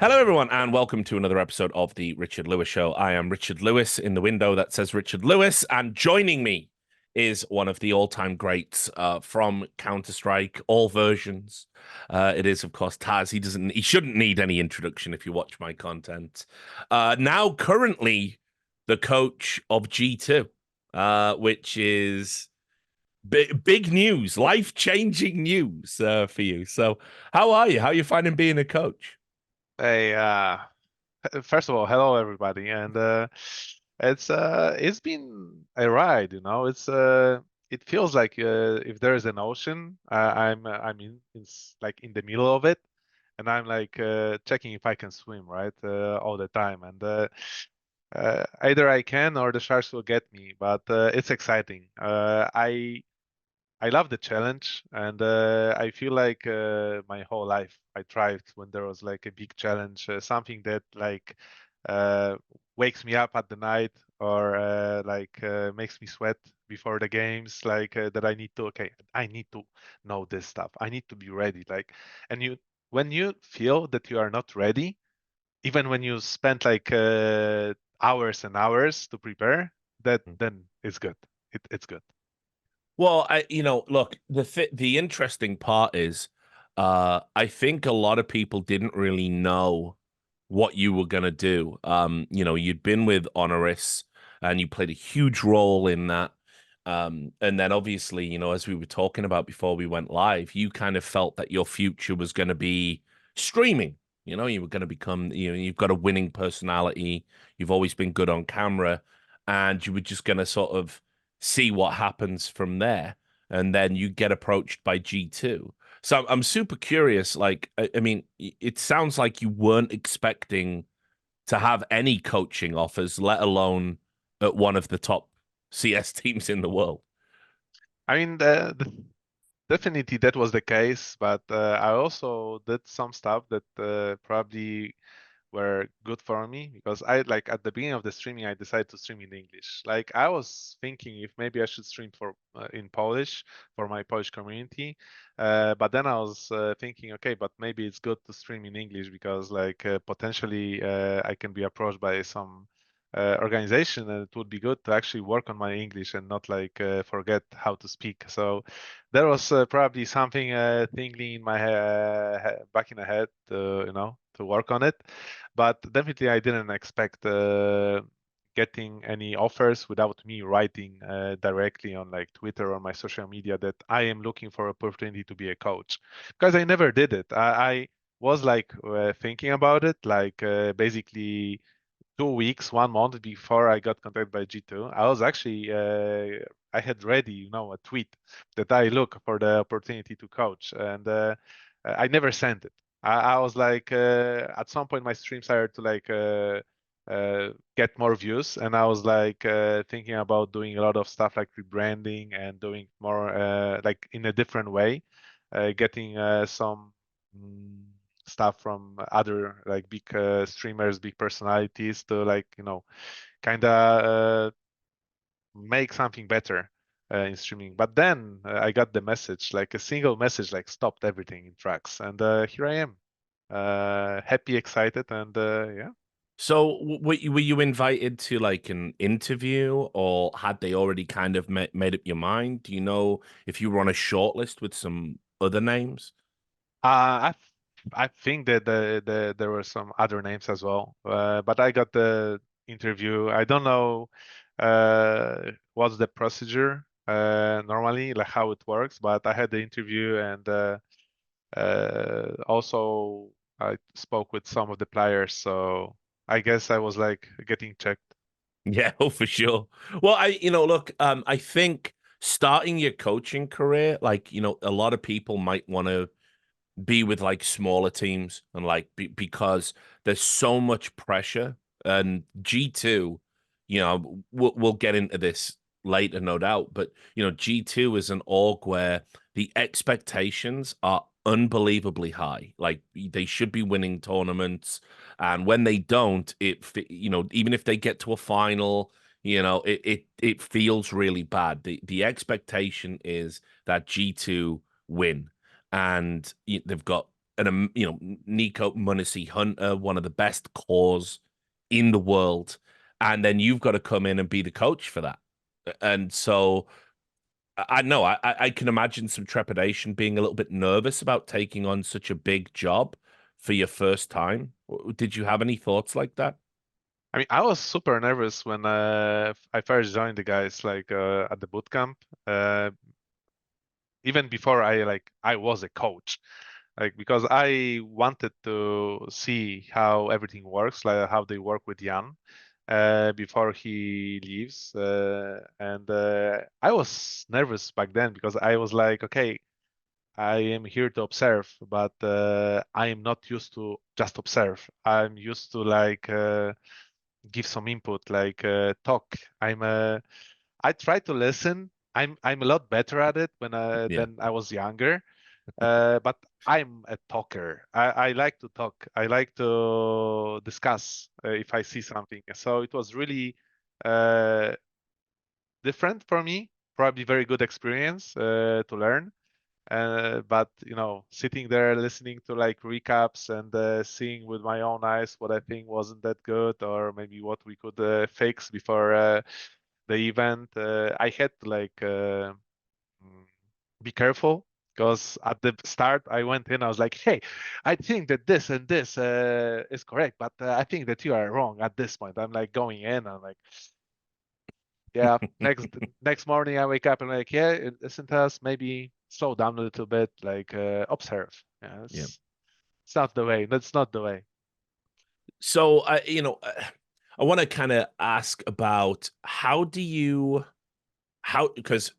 Hello, everyone, and welcome to another episode of the Richard Lewis Show. I am Richard Lewis in the window that says Richard Lewis, and joining me is one of the all-time greats from Counter-Strike, all versions. It is, of course, TaZ. He shouldn't need any introduction if you watch my content. Now, currently, the coach of G2, which is big news, life-changing news for you. So, how are you? How are you finding being a coach? Hey, first of all, hello everybody, and it's been a ride, you know. It feels like if there is an ocean, like in the middle of it, and I'm like checking if I can swim, right, all the time, and either I can or the sharks will get me, but it's exciting. I love the challenge, and I feel like my whole life I thrived when there was like a big challenge, something that like uh, wakes me up at the night or makes me sweat before the games, that I need to know this stuff. I need to be ready. And when you feel that you are not ready, even when you spend hours and hours to prepare, that then it's good. It's good. Well, look, the interesting part is, I think a lot of people didn't really know what you were gonna do. You'd been with Honoris and you played a huge role in that. And then obviously, as we were talking about before we went live, you kind of felt that your future was gonna be streaming. You were gonna become, you've got a winning personality, you've always been good on camera, and you were just gonna sort of see what happens from there. And then you get approached by G2. So I'm super curious. Like, I mean, it sounds like you weren't expecting to have any coaching offers, let alone at one of the top CS teams in the world. I mean, definitely that was the case, but I also did some stuff that probably were good for me because I like at the beginning of the streaming I decided to stream in English. Like I was thinking if maybe I should stream for in Polish for my Polish community, but then I was thinking, okay, but maybe it's good to stream in English because potentially I can be approached by some organization, and it would be good to actually work on my English and not forget how to speak. So there was probably something tingling in my back in the head, to work on it. But definitely, I didn't expect getting any offers without me writing directly on like Twitter or my social media that I am looking for opportunity to be a coach, because I never did it. I was thinking about it, basically 2 weeks, 1 month before I got contacted by G2. I was actually I had ready, a tweet that I look for the opportunity to coach, and I never sent it. I was at some point my stream started to get more views, and I was thinking about doing a lot of stuff like rebranding and doing more like in a different way, getting some. mm, Stuff from other like big streamers, big personalities to kind of make something better in streaming. But then I got the message, like a single message, like stopped everything in tracks, and here I am, happy, excited, and yeah. So were you invited to like an interview, or had they already kind of made up your mind? Do you know if you were on a shortlist with some other names? Uh, I I think that there were some other names as well, but I got the interview. I don't know what's the procedure normally, like how it works, but I had the interview, and also I spoke with some of the players, so I guess I was like getting checked. Yeah, oh, for sure. Well, look, I think starting your coaching career, like, a lot of people might want to be with like smaller teams and like because there's so much pressure. And G2, we'll get into this later, no doubt, but G2 is an org where the expectations are unbelievably high. Like they should be winning tournaments, and when they don't, even if they get to a final, it feels really bad. The expectation is that G2 win, and they've got Nico Munissi Hunter, one of the best cores in the world, and then you've got to come in and be the coach for that. And so I know I can imagine some trepidation, being a little bit nervous about taking on such a big job for your first time. Did you have any thoughts like that? I mean, I was super nervous when I first joined the guys, like at the boot camp. Uh, Even before I was a coach, like because I wanted to see how everything works, like how they work with Jan before he leaves. And I was nervous back then because I was like, okay, I am here to observe, but I am not used to just observe. I'm used to give some input, talk. I try to listen. I'm a lot better at it Yeah. than I was younger. But I'm a talker. I like to talk. I like to discuss if I see something. So it was really uh, different for me. Probably very good experience to learn. But sitting there listening to like recaps and seeing with my own eyes what I think wasn't that good, or maybe what we could fix before the event, I had to mm, be careful because at the start I went in, I was like, hey, I think that this and this is correct, but I think that you are wrong at this point. I'm like going in, I'm like, yeah. Next morning I wake up and like, yeah, isn't us maybe slow down a little bit, observe. Yeah, Yeah. it's not the way. That's not the way. So I want to kind of ask about how because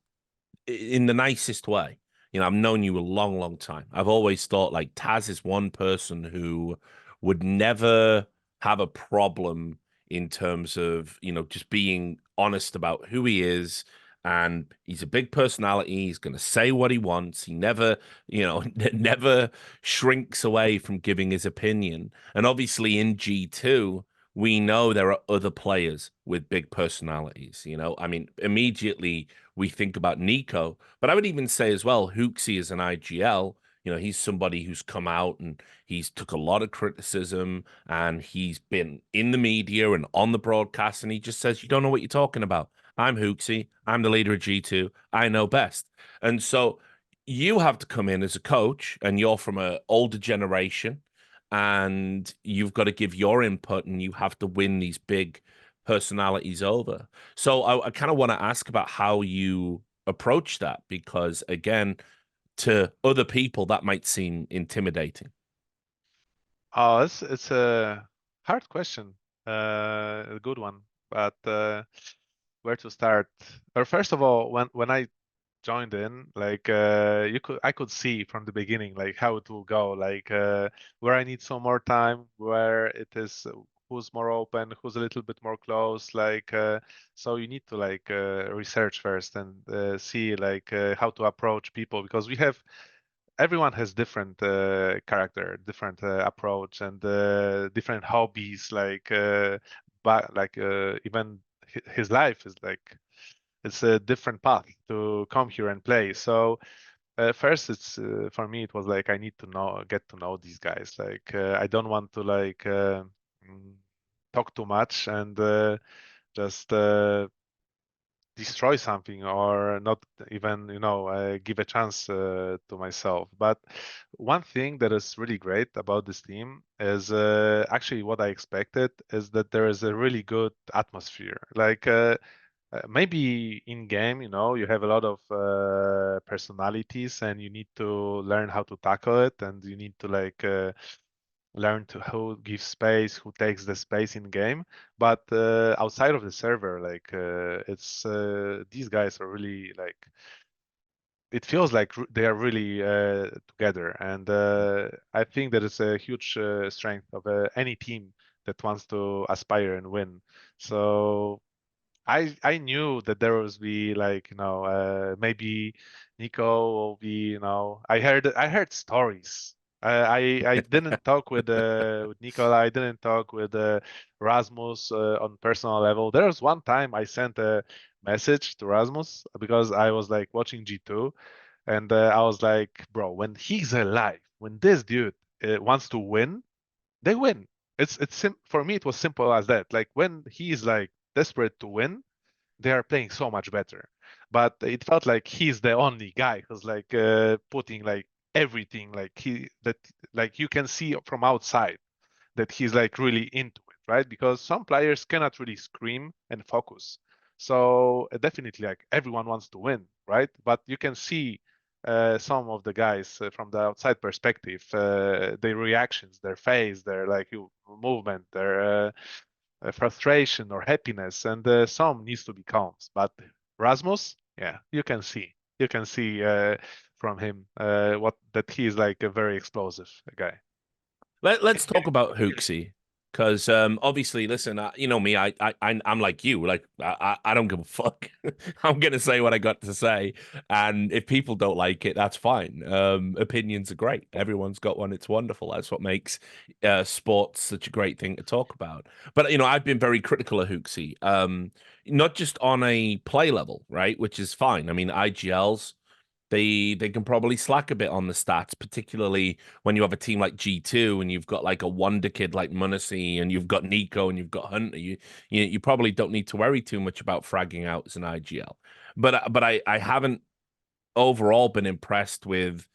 in the nicest way. I've known you a long, long time. I've always thought like TaZ is one person who would never have a problem in terms of, just being honest about who he is. And he's a big personality. He's going to say what he wants. He never, never shrinks away from giving his opinion. And obviously in G2, we know there are other players with big personalities. I mean, immediately we think about Nico, but I would even say as well, HooXi is an IGL. He's somebody who's come out and he's took a lot of criticism and he's been in the media and on the broadcast and he just says, you don't know what you're talking about. I'm HooXi. I'm the leader of G2. I know best. And so you have to come in as a coach and you're from an older generation and you've got to give your input and you have to win these big personalities over. So I kind of want to ask about how you approach that because again, to other people that might seem intimidating. Oh, it's a hard question, a good one, but where to start? Or first of all, when I joined in, I could see from the beginning like how it will go, where I need some more time, where it is who's more open, who's a little bit more close, so you need to research first and see how to approach people because everyone has different character, different approach, and different hobbies. But even his life is it's a different path to come here and play. So first, it's for me, it was like I need to get to know these guys. I don't want to mm, talk too much and just destroy something or not even give a chance to myself. But one thing that is really great about this team is actually what I expected is that there is a really good atmosphere. Maybe in game, you have a lot of personalities and you need to learn how to tackle it and you need to learn to who gives space, who takes the space in game. But outside of the server, it's these guys are really it feels like they are really together, and I think that is a huge strength of any team that wants to aspire and win. So I knew that there was be maybe Nico will be I heard stories. I didn't talk with Nico. I didn't talk with Rasmus on personal level. There was one time I sent a message to Rasmus because I was watching G2, and I was like, bro, when he's alive, when this dude wants to win, they win. For me, it was simple as that. Like when he's like desperate to win, they are playing so much better. But it felt like he's the only guy who's like putting like everything like he that like you can see from outside that he's like really into it, right? Because some players cannot really scream and focus. So definitely like everyone wants to win, right? But you can see some of the guys from the outside perspective, their reactions, their face, their like movement, their frustration or happiness, and some needs to be calm. But Rasmus, yeah, you can see from him what that he is like a very explosive guy. Let's talk about HooXi, because obviously, listen, you know me, I'm like you, like I don't give a fuck. I'm gonna say what I got to say, and if people don't like it, that's fine. Opinions are great. Everyone's got one. It's wonderful. That's what makes sports such a great thing to talk about. But you know, I've been very critical of HooXi, not just on a play level, right, which is fine. I mean, IGLs. They can probably slack a bit on the stats, particularly when you have a team like G2 and you've got like a wonder kid like Munacy and you've got Nico and you've got Hunter. You probably don't need to worry too much about fragging out as an IGL. But I haven't overall been impressed with,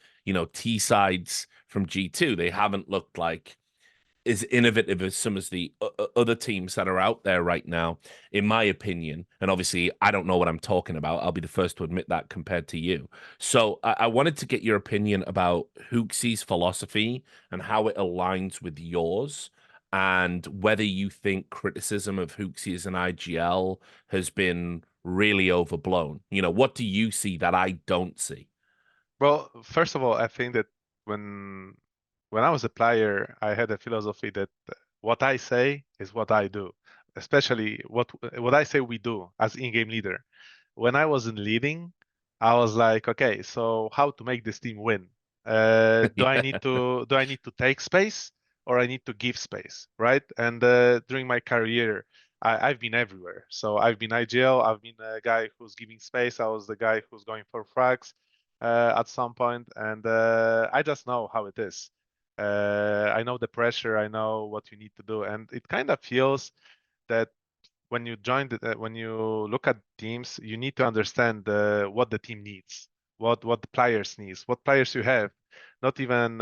T sides from G2. They haven't looked like as innovative as some of the other teams that are out there right now, in my opinion. And obviously, I don't know what I'm talking about. I'll be the first to admit that compared to you. So I wanted to get your opinion about HooXi's philosophy and how it aligns with yours, and whether you think criticism of HooXi as an IGL has been really overblown. What do you see that I don't see? Well, first of all, I think that when when I was a player, I had a philosophy that what I say is what I do, especially what I say we do as in-game leader. When I wasn't leading, I was like, okay, so how to make this team win? Yeah. Do I need to take space or I need to give space, right? And during my career, I've been everywhere. So I've been IGL, I've been a guy who's giving space, I was the guy who's going for frags at some point, and I just know how it is. I know the pressure, I know what you need to do, and it kind of feels that when you look at teams, you need to understand what the team needs, what the players needs, what players you have, not even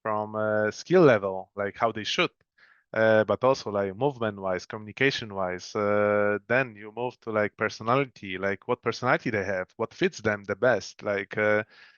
from skill level, like how they shoot, but also like movement wise, communication wise. Then you move to like personality, like what personality they have, what fits them the best, like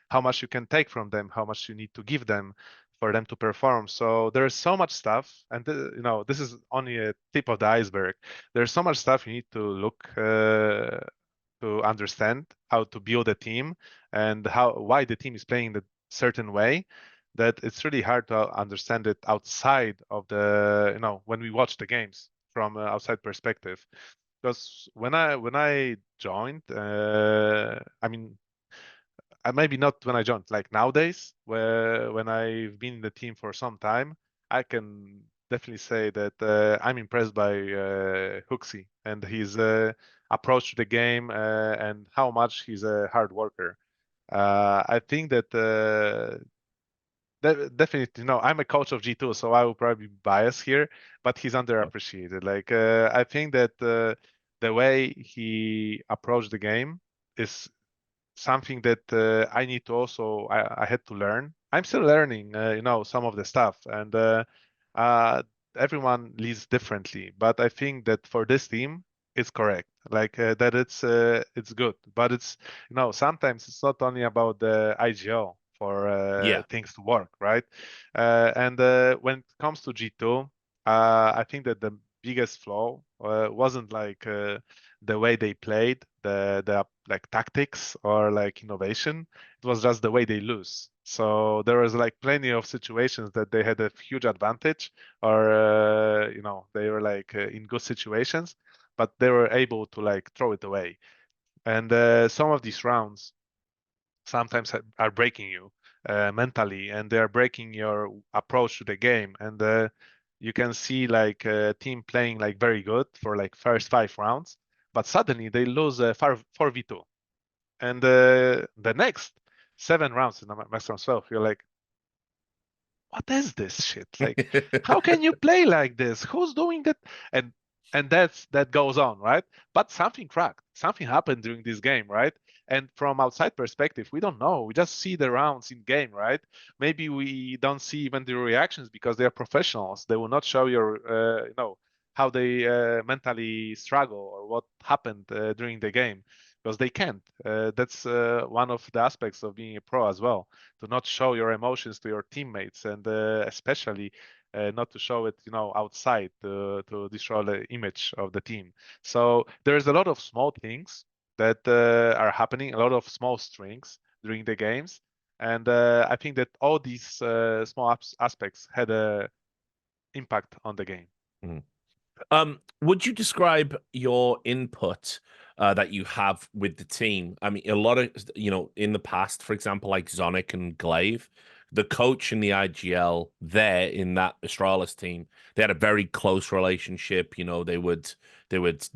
how much you can take from them, how much you need to give them for them to perform. So there's so much stuff, and this is only a tip of the iceberg. There's so much stuff you need to look to understand how to build a team and why the team is playing the certain way, that it's really hard to understand it outside of the when we watch the games from outside perspective. Because when I joined, I mean, maybe not when I joined, like nowadays, where when I've been in the team for some time, I can definitely say that I'm impressed by HooXi and his approach to the game and how much he's a hard worker. I think that definitely, no, I'm a coach of G2, so I will probably be biased here, but he's underappreciated. Like, I think that the way he approached the game is something that I need to also I had to learn. I'm still learning, some of the stuff, and uh, everyone leads differently. But I think that for this team, it's correct. Like that, it's good. But it's sometimes it's not only about the IGL for Yeah. things to work, right? And when it comes to G2, I think that the biggest flaw wasn't like the way they played, the like tactics or like innovation. It was just the way they lose. So there was like plenty of situations that they had a huge advantage, or they were like in good situations, but they were able to like throw it away. And some of these rounds sometimes are breaking you mentally, and they're breaking your approach to the game. And you can see like a team playing like very good for like first 5 rounds, but suddenly they lose 4v2, and the next 7 rounds in the max round 12, you're like, what is this shit? Like, how can you play like this? Who's doing that? And that goes on, right? But something cracked. Something happened during this game, right? And from outside perspective, we don't know. We just see the rounds in game, right? Maybe we don't see even the reactions because they are professionals. They will not show your, how they mentally struggle or what happened during the game because they can't. That's one of the aspects of being a pro as well, to not show your emotions to your teammates, and especially not to show it, outside to destroy the image of the team. So there's a lot of small things that are happening, a lot of small strings during the games, and I think that all these small aspects had a impact on the game. Mm. Would you describe your input that you have with the team? I mean, a lot of, in the past, for example, like Zonic and Glaive, the coach in the IGL there in that Astralis team, they had a very close relationship. They would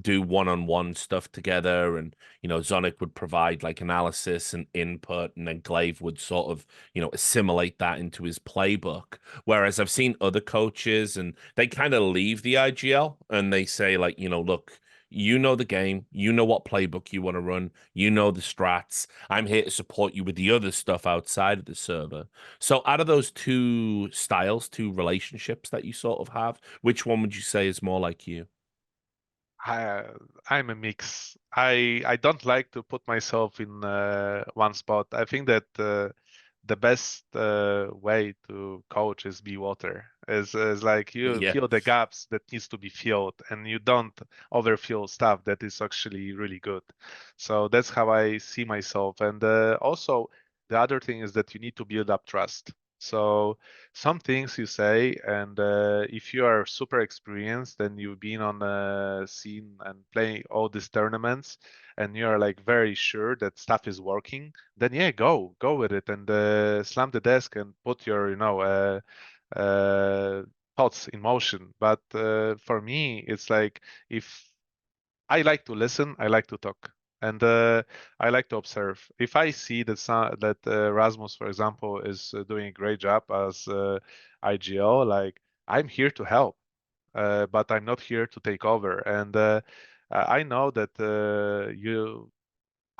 do one-on-one stuff together, and Zonic would provide like analysis and input, and then Glaive would sort of assimilate that into his playbook. Whereas I've seen other coaches and they kind of leave the IGL and they say, like, look, you know the game, you know what playbook you want to run, you know the strats. I'm here to support you with the other stuff outside of the server. So, out of those two styles, two relationships that you sort of have, which one would you say is more like you? I, I'm a mix. I don't like to put myself in one spot. I think that the best way to coach is be water. Is like you Yeah. fill the gaps that needs to be filled, and you don't overfill stuff that is actually really good. So that's how I see myself. And also the other thing is that you need to build up trust. So some things you say, and if you are super experienced and you've been on a scene and playing all these tournaments, and you're like very sure that stuff is working, then yeah, go with it and slam the desk and put your uh, thoughts in motion. But for me, it's like, if I like to listen, I like to talk, and I like to observe. If I see that Rasmus, for example, is doing a great job as IGL, like, I'm here to help, but I'm not here to take over. And I know that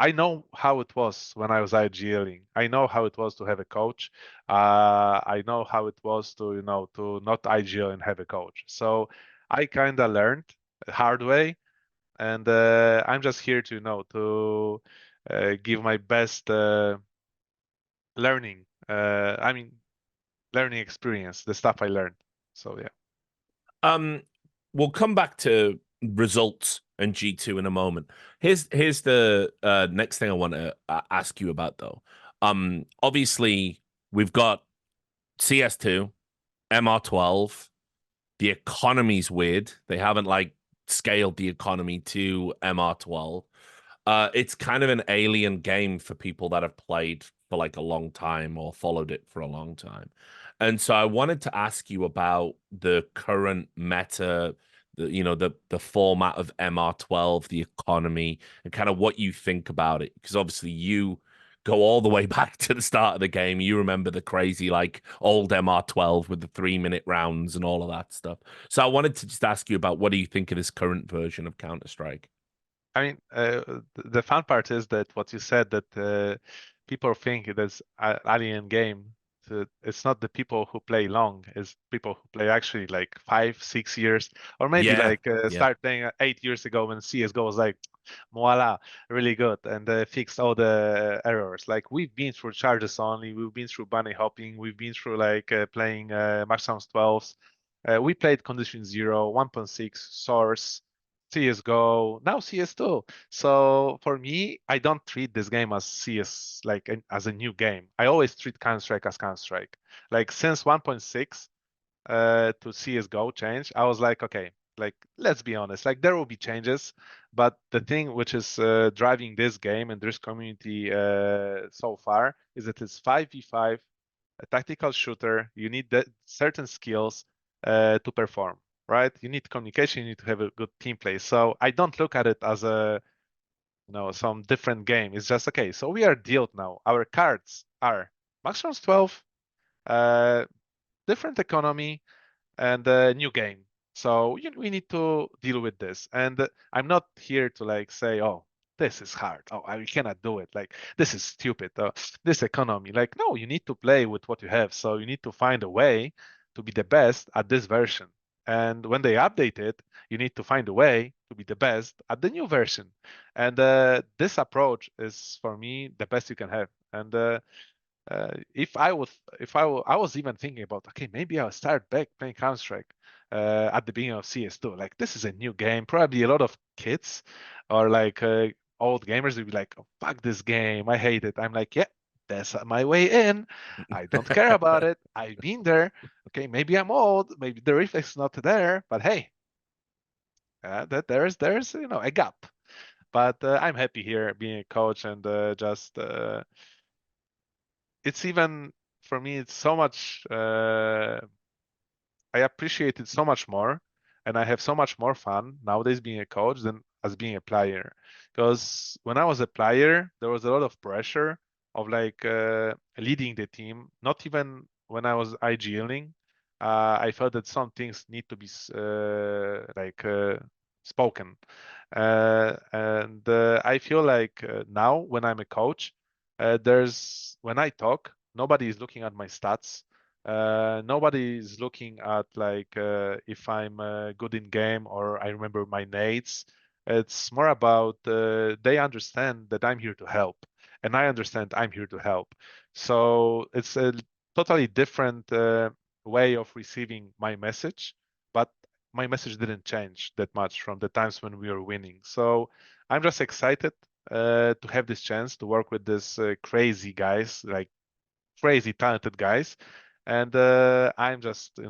I know how it was when I was IGLing. I know how it was to have a coach. I know how it was to, to not IGL and have a coach. So I kind of learned the hard way, and I'm just here to give my best learning. I mean, learning experience, the stuff I learned. So yeah. Um, we'll come back to results and G2 in a moment. Here's the next thing I want to ask you about though. Obviously we've got CS2, MR12. The economy's weird. They haven't like scaled the economy to MR12. It's kind of an alien game for people that have played for like a long time or followed it for a long time. And so I wanted to ask you about the current meta, the format of MR12, the economy, and kind of what you think about it. Because obviously you go all the way back to the start of the game. You remember the crazy like old MR12 with the 3-minute rounds and all of that stuff. So I wanted to just ask you about what do you think of this current version of Counter-Strike? I mean, the fun part is that what you said, that people think it is an alien game. So it's not the people who play long; it's people who play actually like 5, 6 years, or maybe Yeah, like yeah. start playing 8 years ago when CS:GO was like, voila, really good, and fixed all the errors. Like, we've been through charges only, we've been through bunny hopping, we've been through like playing maximum 12s. We played condition 0, 1.6, source. CS:GO, now CS2. So for me, I don't treat this game as CS, like as a new game. I always treat Counter-Strike as Counter-Strike. Like, since 1.6 to CS:GO change, I was like, okay, like, let's be honest, like, there will be changes, but the thing which is driving this game and this community so far is that it's 5v5, a tactical shooter. You need certain skills to perform, right? You need communication, you need to have a good team play. So I don't look at it as a some different game. It's just, okay, so we are dealt now. Our cards are Maximum 12, different economy, and a new game. So we need to deal with this. And I'm not here to like say, oh, this is hard. Oh, I cannot do it. Like this is stupid. This economy. Like no, you need to play with what you have. So you need to find a way to be the best at this version. And when they update it, you need to find a way to be the best at the new version. And this approach is for me the best you can have. And I was even thinking about, okay, maybe I'll start back playing Counter-Strike at the beginning of CS2. Like, this is a new game. Probably a lot of kids or like old gamers will be like, oh, fuck this game. I hate it. I'm like, yeah, that's my way in. I don't care about it. I've been there. Okay, maybe I'm old. Maybe the reflex is not there. But hey, that there's a gap. But I'm happy here being a coach and just it's even for me it's so much I appreciate it so much more, and I have so much more fun nowadays being a coach than as being a player. Because when I was a player, there was a lot of pressure of like leading the team. Not even when I was IGLing, I felt that some things need to be spoken. And I feel like now when I'm a coach, there's when I talk, nobody is looking at my stats. Nobody is looking at like if I'm good in game or I remember my nades. It's more about they understand that I'm here to help, and I understand I'm here to help. So it's a totally different way of receiving my message, but my message didn't change that much from the times when we were winning. So I'm just excited to have this chance to work with these crazy guys, like crazy talented guys, and I'm just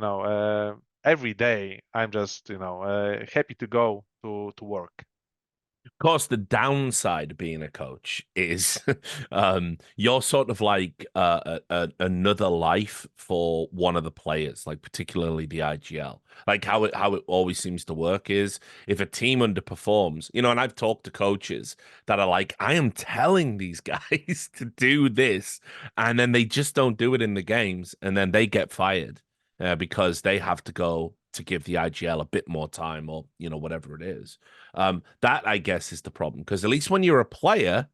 every day I'm just happy to go to work. Of course, the downside of being a coach is you're sort of like another life for one of the players, like particularly the IGL. Like how it always seems to work is if a team underperforms, and I've talked to coaches that are like, I am telling these guys to do this, and then they just don't do it in the games, and then they get fired because they have to go to give the IGL a bit more time or whatever it is. That I guess is the problem because at least when you're a player,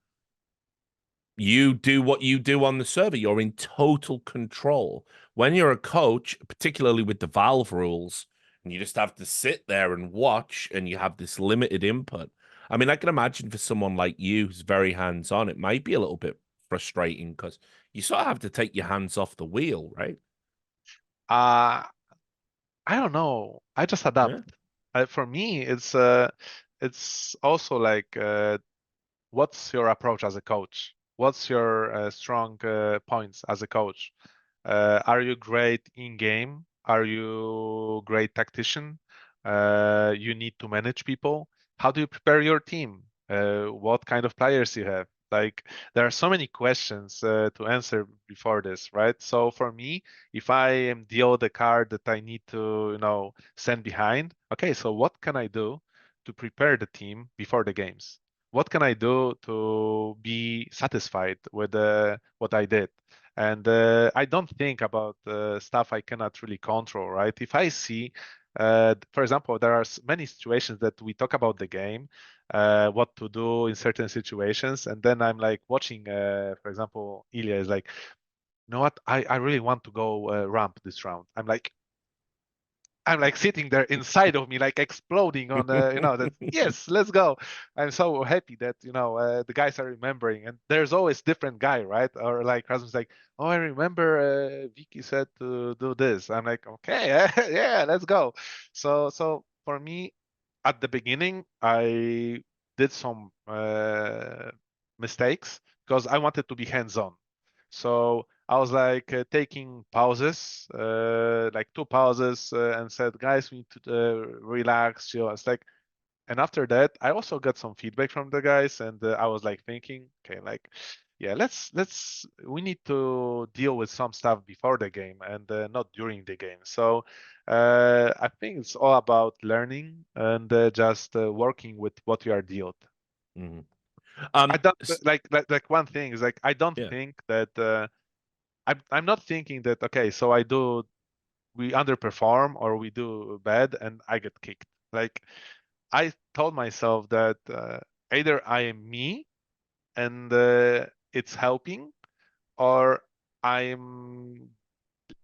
you do what you do on the server. You're in total control. When you're a coach, particularly with the Valve rules, and you just have to sit there and watch, and you have this limited input. I mean, I can imagine for someone like you who's very hands-on, it might be a little bit frustrating because you sort of have to take your hands off the wheel, right? Uh, I don't know. I just adapt. Yeah. For me, it's also like what's your approach as a coach? What's your strong points as a coach? Are you great in game? Are you great tactician? You need to manage people. How do you prepare your team? What kind of players you have? Like there are so many questions to answer before this, right? So for me, if I am dealt the card that I need to, send behind, okay, so what can I do to prepare the team before the games? What can I do to be satisfied with what I did? And I don't think about stuff I cannot really control, right? If I see, for example, there are many situations that we talk about the game, what to do in certain situations, and then I'm like watching, for example, Ilya is like, you know what? I really want to go ramp this round. I'm like sitting there inside of me, like exploding on, that yes, let's go. I'm so happy that, the guys are remembering, and there's always different guy, right? Or like Rasmus like, oh, I remember Vicky said to do this. I'm like, okay, yeah, let's go. So for me, at the beginning, I did some mistakes because I wanted to be hands-on. So I was like taking pauses, like 2 pauses, and said, "Guys, we need to relax, chill." It's like, and after that, I also got some feedback from the guys, and I was like thinking, okay, like, yeah, we need to deal with some stuff before the game and not during the game. So I think it's all about learning and just working with what you are dealt. Mhm. I don't like one thing is like I don't Yeah. think that. I'm not thinking that okay, so we underperform or we do bad and I get kicked. Like I told myself that either I am me and it's helping, or I'm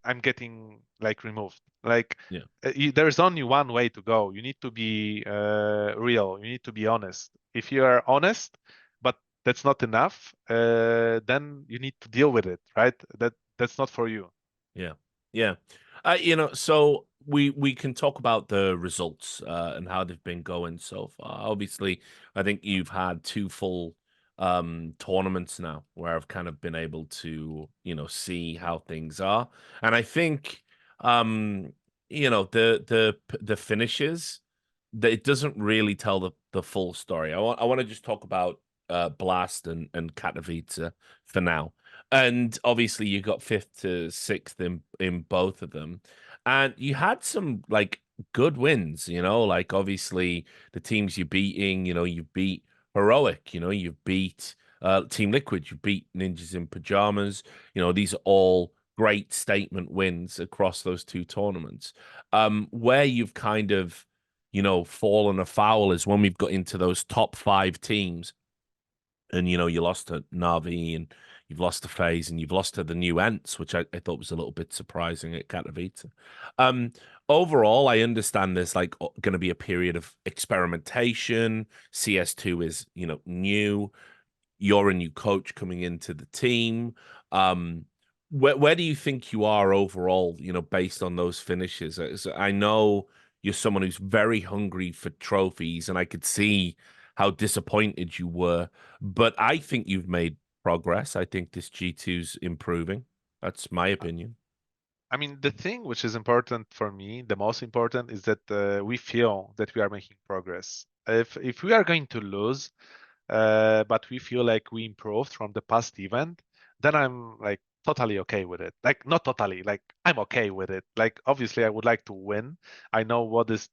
I'm getting like removed. Like Yeah. there's only one way to go. You need to be real. You need to be honest. If you are honest, but that's not enough, then you need to deal with it, right? That's not for you. Yeah, yeah. So we can talk about the results and how they've been going so far. Obviously, I think you've had two full tournaments now where I've kind of been able to, see how things are. And I think the finishes that it doesn't really tell the full story. I want to just talk about Blast and Katowice for now. And obviously, you got fifth to sixth in both of them, and you had some like good wins. Like obviously the teams you're beating. You beat Heroic. You beat Team Liquid. You beat Ninjas in Pajamas. These are all great statement wins across those two tournaments. Where you've kind of fallen afoul is when we've got into those top five teams and you lost to Navi and you've lost to FaZe and you've lost to the new Ents, which I thought was a little bit surprising at Katowice. Um, Overall, I understand there's like going to be a period of experimentation. CS2 is new. You're a new coach coming into the team. Um, where do you think you are overall, based on those finishes? I know you're someone who's very hungry for trophies, and I could see how disappointed you were, but I think you've made progress. I think this G2's improving. That's my opinion. I mean, the thing which is important for me, the most important, is that we feel that we are making progress. If we are going to lose, but we feel like we improved from the past event, then I'm like totally okay with it. Like not totally, like I'm okay with it. Like obviously I would like to win. I know what this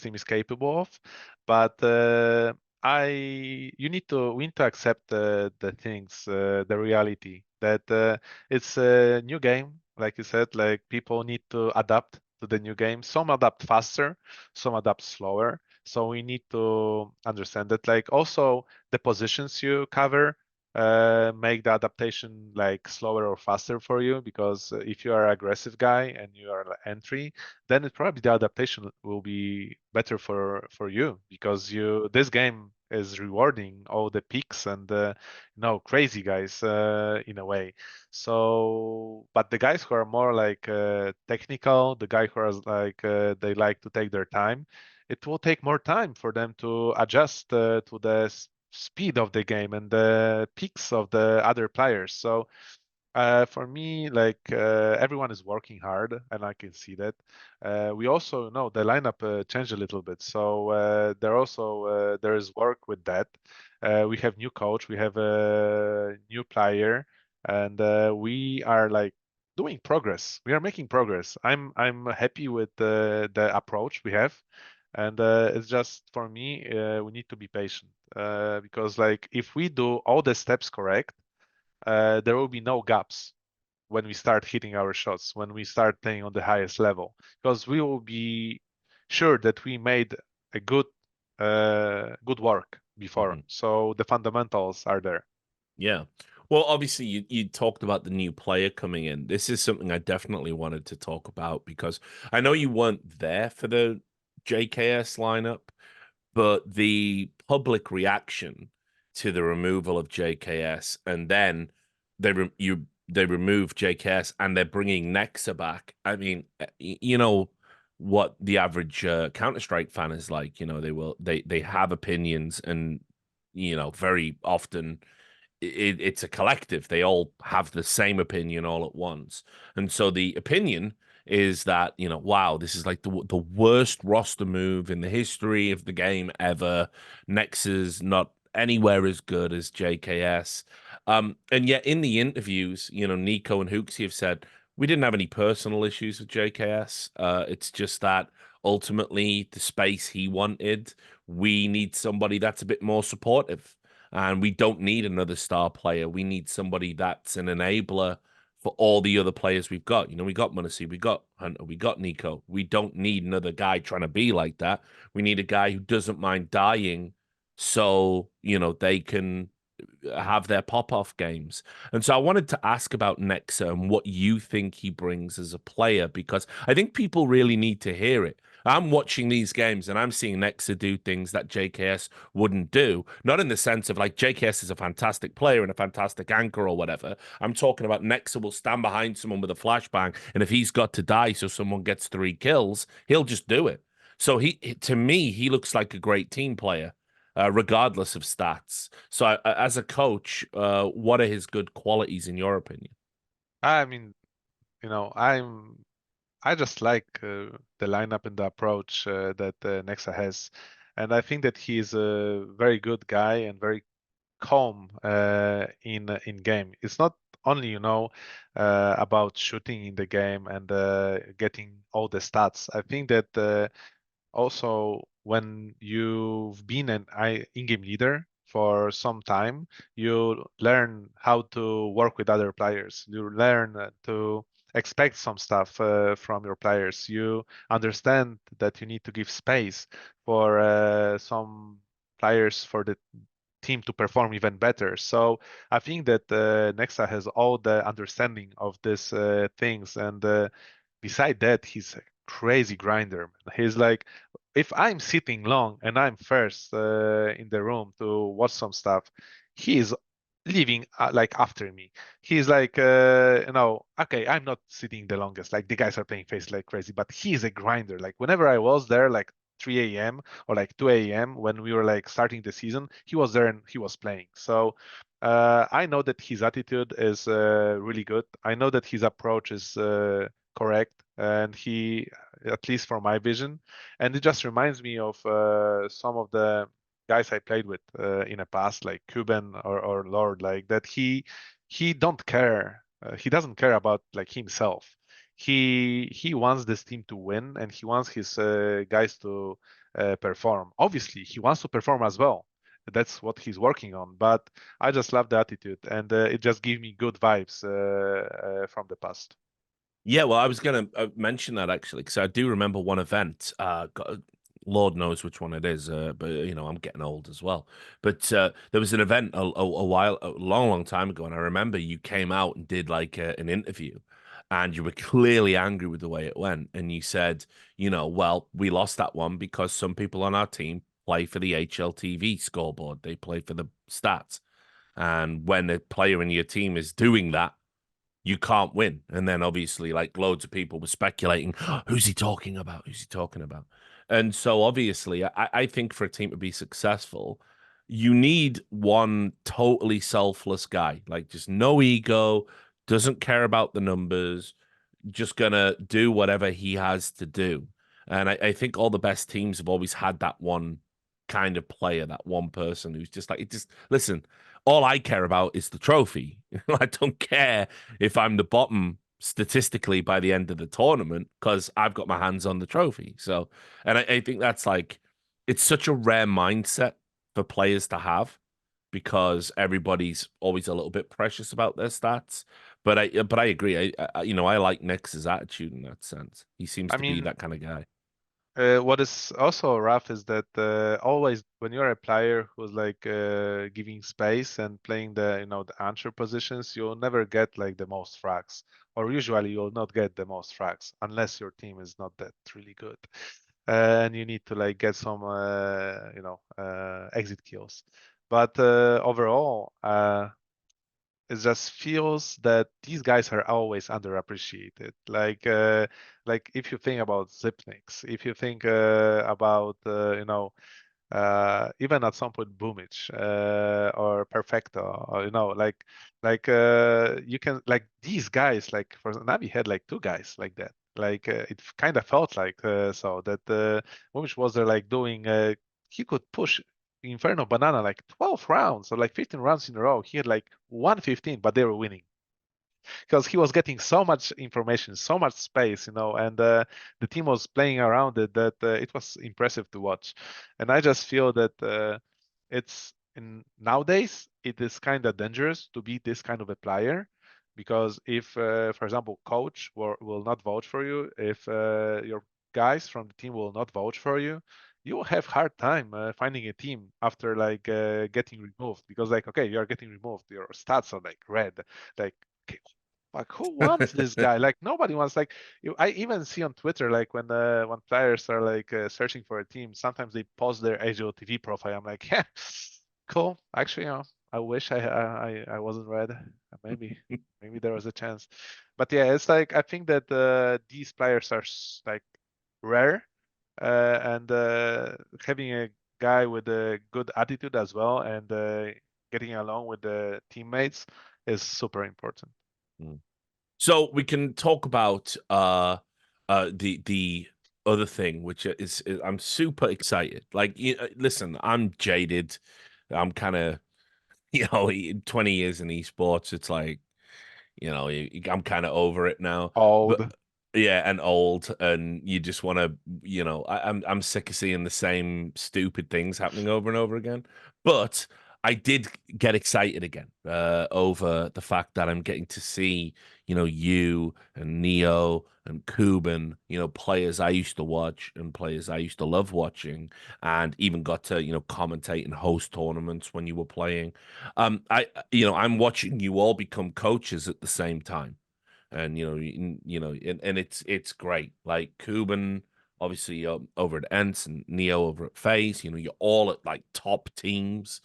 team is capable of, but we need to accept the things, the reality that it's a new game. Like you said, like people need to adapt to the new game. Some adapt faster, some adapt slower. So we need to understand that, like also the positions you cover make the adaptation like slower or faster for you. Because if you are an aggressive guy and you are entry, then it probably the adaptation will be better for you, because this game is rewarding all the peaks and crazy guys in a way. So, but the guys who are more like technical, the guy who are like they like to take their time, it will take more time for them to adjust to the speed of the game and the peaks of the other players. So for me, like everyone is working hard, and I can see that. We also know the lineup changed a little bit, so there is work with that. We have new coach, we have a new player, and we are like doing progress. We are making progress. I'm happy with the approach we have, and it's just for me we need to be patient because like if we do all the steps correct, there will be no gaps when we start hitting our shots, when we start playing on the highest level, because we will be sure that we made a good work before. Mhm. So the fundamentals are there. Yeah. Well, obviously, you talked about the new player coming in. This is something I definitely wanted to talk about because I know you weren't there for the JKS lineup, but the public reaction to the removal of JKS, and then they remove JKS and they're bringing Nexa back. I mean, you know what the average Counter-Strike fan is like. They have opinions, and very often it's a collective. They all have the same opinion all at once. And so the opinion is that, wow, this is like the worst roster move in the history of the game ever. Nexa's not anywhere as good as JKS. And yet in the interviews, Nico and HooXi have said, we didn't have any personal issues with JKS. It's just that ultimately the space he wanted, we need somebody that's a bit more supportive. And we don't need another star player. We need somebody that's an enabler for all the other players we've got. You know, we got Muncie, we got Hunter, we got Nico. We don't need another guy trying to be like that. We need a guy who doesn't mind dying so, you know, they can have their pop-off games. And so I wanted to ask about Nexa and what you think he brings as a player, because I think people really need to hear it. I'm watching these games and I'm seeing Nexa do things that JKS wouldn't do. Not in the sense of like JKS is a fantastic player and a fantastic anchor or whatever. I'm talking about Nexa will stand behind someone with a flashbang, and if he's got to die so someone gets 3 kills, he'll just do it. So to me, he looks like a great team player, regardless of stats. So, as a coach, what are his good qualities in your opinion? I mean, I just like the lineup and the approach that Nexa has, and I think that he's a very good guy and very calm in game. It's not only about shooting in the game and getting all the stats. I think that also when you've been an in-game leader for some time, you learn how to work with other players. You learn to expect some stuff from your players. You understand that you need to give space for some players for the team to perform even better. So I think that Nexa has all the understanding of these things, and beside that, he's a crazy grinder. He's like, if I'm sitting long and I'm first in the room to watch some stuff, he is leaving like after me. He's like, okay, I'm not sitting the longest. Like the guys are playing FaZe like crazy, but he's a grinder. Like whenever I was there, like 3 a.m. or like 2 a.m. when we were like starting the season, he was there and he was playing. So I know that his attitude is really good. I know that his approach is correct, and he, at least from my vision, and it just reminds me of some of the guys I played with in the past, like Cuban or Lord, like that. He don't care. He doesn't care about like himself. He wants this team to win, and he wants his guys to perform. Obviously, he wants to perform as well. That's what he's working on. But I just love the attitude, and it just gives me good vibes from the past. Yeah, well, I was going to mention that actually, because I do remember one event. Lord knows which one it is, but you know, I'm getting old as well. But there was an event a long, long time ago, and I remember you came out and did like an interview, and you were clearly angry with the way it went, and you said, you know, well, we lost that one because some people on our team play for the HLTV scoreboard, they play for the stats, and when a player in your team is doing that, you can't win. And then obviously, like loads of people were speculating, oh, who's he talking about? Who's he talking about? And so obviously, I think for a team to be successful, you need one totally selfless guy, like just no ego, doesn't care about the numbers, just gonna do whatever he has to do. And I think all the best teams have always had that one kind of player, that one person who's just like, it just listen, all I care about is the trophy. I don't care if I'm the bottom statistically by the end of the tournament because I've got my hands on the trophy. So, and I think that's like, it's such a rare mindset for players to have because everybody's always a little bit precious about their stats. But I agree. I like Nex's attitude in that sense. He seems I to be mean, that kind of guy. what is also rough is that always when you're a player who's like giving space and playing the answer positions, you'll never get like the most frags, or usually you'll not get the most frags unless your team is not that really good, and you need to like get some exit kills. But overall, it just feels that these guys are always underappreciated. Like if you think about Zipnix, if you think about even at some point Boomich or Perfecto, or you can like these guys. Like for Navi had like two guys like that. Like it kind of felt like so that Boomich was there like doing. He could push Inferno Banana like 12 rounds or like 15 rounds in a row. He had like 115, but they were winning because he was getting so much information, so much space, and the team was playing around it that it was impressive to watch. And I just feel that nowadays it is kind of dangerous to be this kind of a player because if, for example, coach will not vouch for you, if your guys from the team will not vouch for you, you will have hard time finding a team after like getting removed, because like, okay, you are getting removed, your stats are like red, like, okay, like who wants this guy? Like nobody wants. Like I even see on Twitter, like when players are like searching for a team, sometimes they post their HOTV profile. I'm like, yeah, cool. Actually, I wish I wasn't red. Maybe maybe there was a chance, but yeah, it's like I think that these players are like rare, and having a guy with a good attitude as well, and getting along with the teammates is super important. Mm. So we can talk about the other thing, which is I'm super excited. Like, listen, I'm jaded. I'm kind of, 20 years in esports. It's like, I'm kind of over it now. But Old. yeah, and old, and you just want to, I'm sick of seeing the same stupid things happening over and over again. But I did get excited again over the fact that I'm getting to see, you and Neo and Cuban, players I used to watch and players I used to love watching, and even got to, commentate and host tournaments when you were playing. I'm watching you all become coaches at the same time, and and it's great. Like Cuban, obviously, over at Ents, and Neo over at FaZe. You're all at like top teams,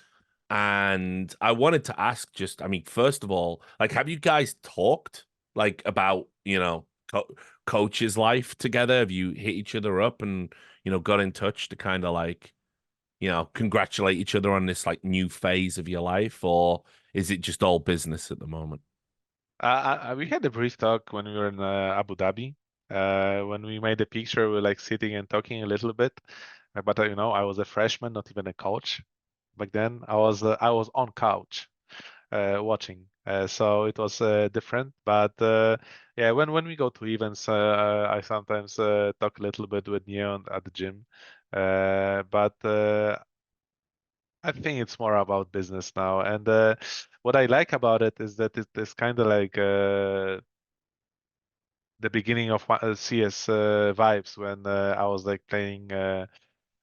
and I wanted to ask, just, I mean, first of all, like, have you guys talked like about coach's life together? Have you hit each other up and got in touch to kind of like congratulate each other on this like new phase of your life, or is it just all business at the moment? We had a brief talk when we were in Abu Dhabi. When we made the picture, we were like sitting and talking a little bit. But I was a freshman, not even a coach back then. I was on couch watching, so it was different. But yeah, when we go to events, I sometimes talk a little bit with Neo at the gym. But I think it's more about business now. And what I like about it is that it is kind of like the beginning of CS vibes when I was like playing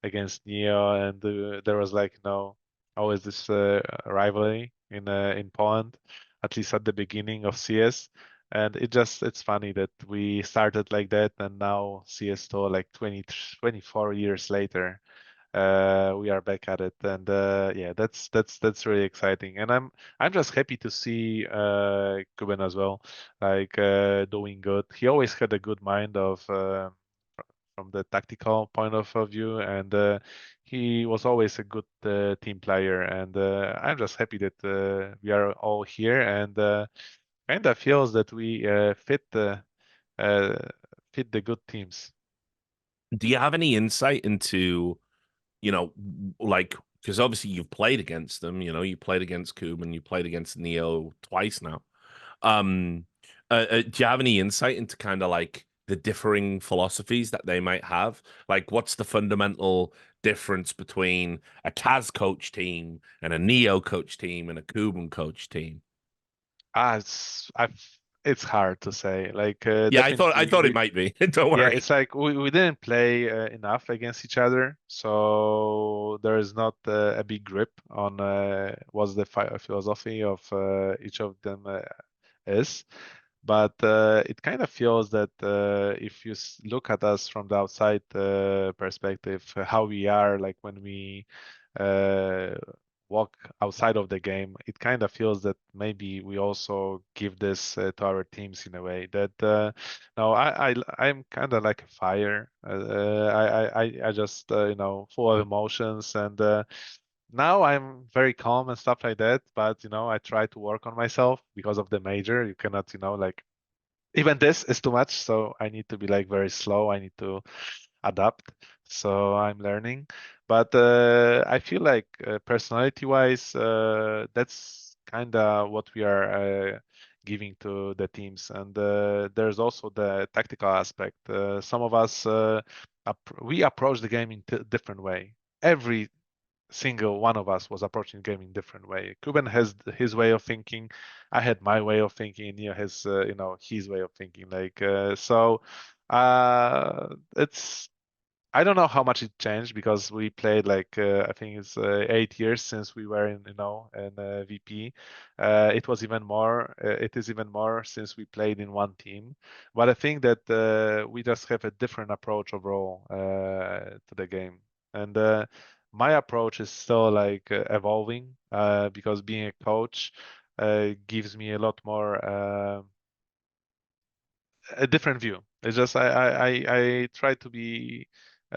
against Neo, and there was like always this rivalry in Poland, at least at the beginning of CS. And it's funny that we started like that, and now CS like 24 years later, we are back at it, and yeah, that's really exciting. And I'm just happy to see Kuben as well, like doing good. He always had a good mind of from the tactical point of view, and he was always a good team player. And I'm just happy that we are all here, and kind of feels that we uh, fit the good teams. Do you have any insight into, you know, like, because obviously you've played against them, you played against Cuban, you played against Neo twice now. Um, do you have any insight into kind of like the differing philosophies that they might have? Like, what's the fundamental difference between a TaZ coach team and a Neo coach team and a Cuban coach team? It's hard to say. Like Yeah, I definitely thought it might be. Don't yeah, worry. it's like we didn't play enough against each other, so there is not a big grip on what the philosophy of each of them is. But it kind of feels that if you look at us from the outside perspective, how we are, like when we uh, walk outside of the game, it kind of feels that maybe we also give this to our teams in a way that no, I'm kind of like a fire. I just full of emotions, and now I'm very calm and stuff like that. But I try to work on myself because of the major. You cannot like even this is too much, so I need to be like very slow. I need to adapt. So I'm learning, but I feel like personality wise, that's kind of what we are giving to the teams. And there's also the tactical aspect. Some of us we approach the game in different way. Every single one of us was approaching the game in different way. Kuben has his way of thinking. I had my way of thinking. Neo has, his way of thinking. It's I don't know how much it changed because we played like I think it's 8 years since we were in VP. It was even more. It is even more since we played in one team. But I think that we just have a different approach overall to the game, and my approach is still like evolving because being a coach gives me a lot more. A different view. It's just I try to be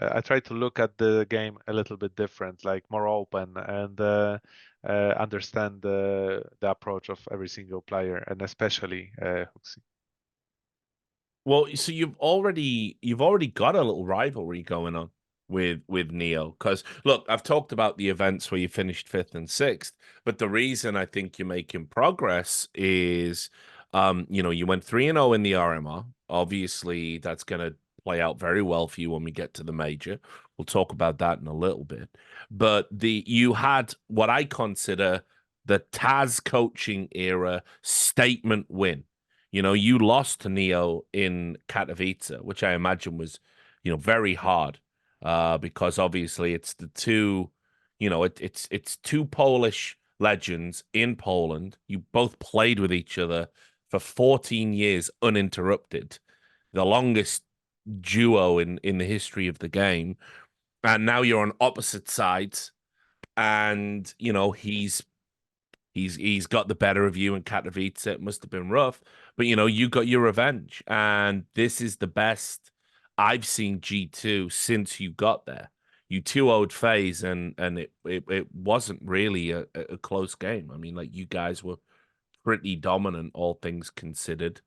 I try to look at the game a little bit different, like more open and understand the approach of every single player and especially HooXi. Well, so you've already got a little rivalry going on with Neo. Because look, I've talked about the events where you finished fifth and sixth, but the reason I think you're making progress is, you went 3-0 in the RMR. Obviously, that's gonna play out very well for you when we get to the major. We'll talk about that in a little bit. But you had what I consider the TaZ coaching era statement win. You lost to Neo in Katowice, which I imagine was, very hard, because obviously it's the two, it's two Polish legends in Poland. You both played with each other for 14 years uninterrupted, the longest duo in the history of the game. And now you're on opposite sides, and he's got the better of you in Katowice. It must have been rough, but you got your revenge, and this is the best I've seen G2 since you got there. You 2-0'd FaZe, and it wasn't really a close game. I mean, like, you guys were pretty dominant, all things considered.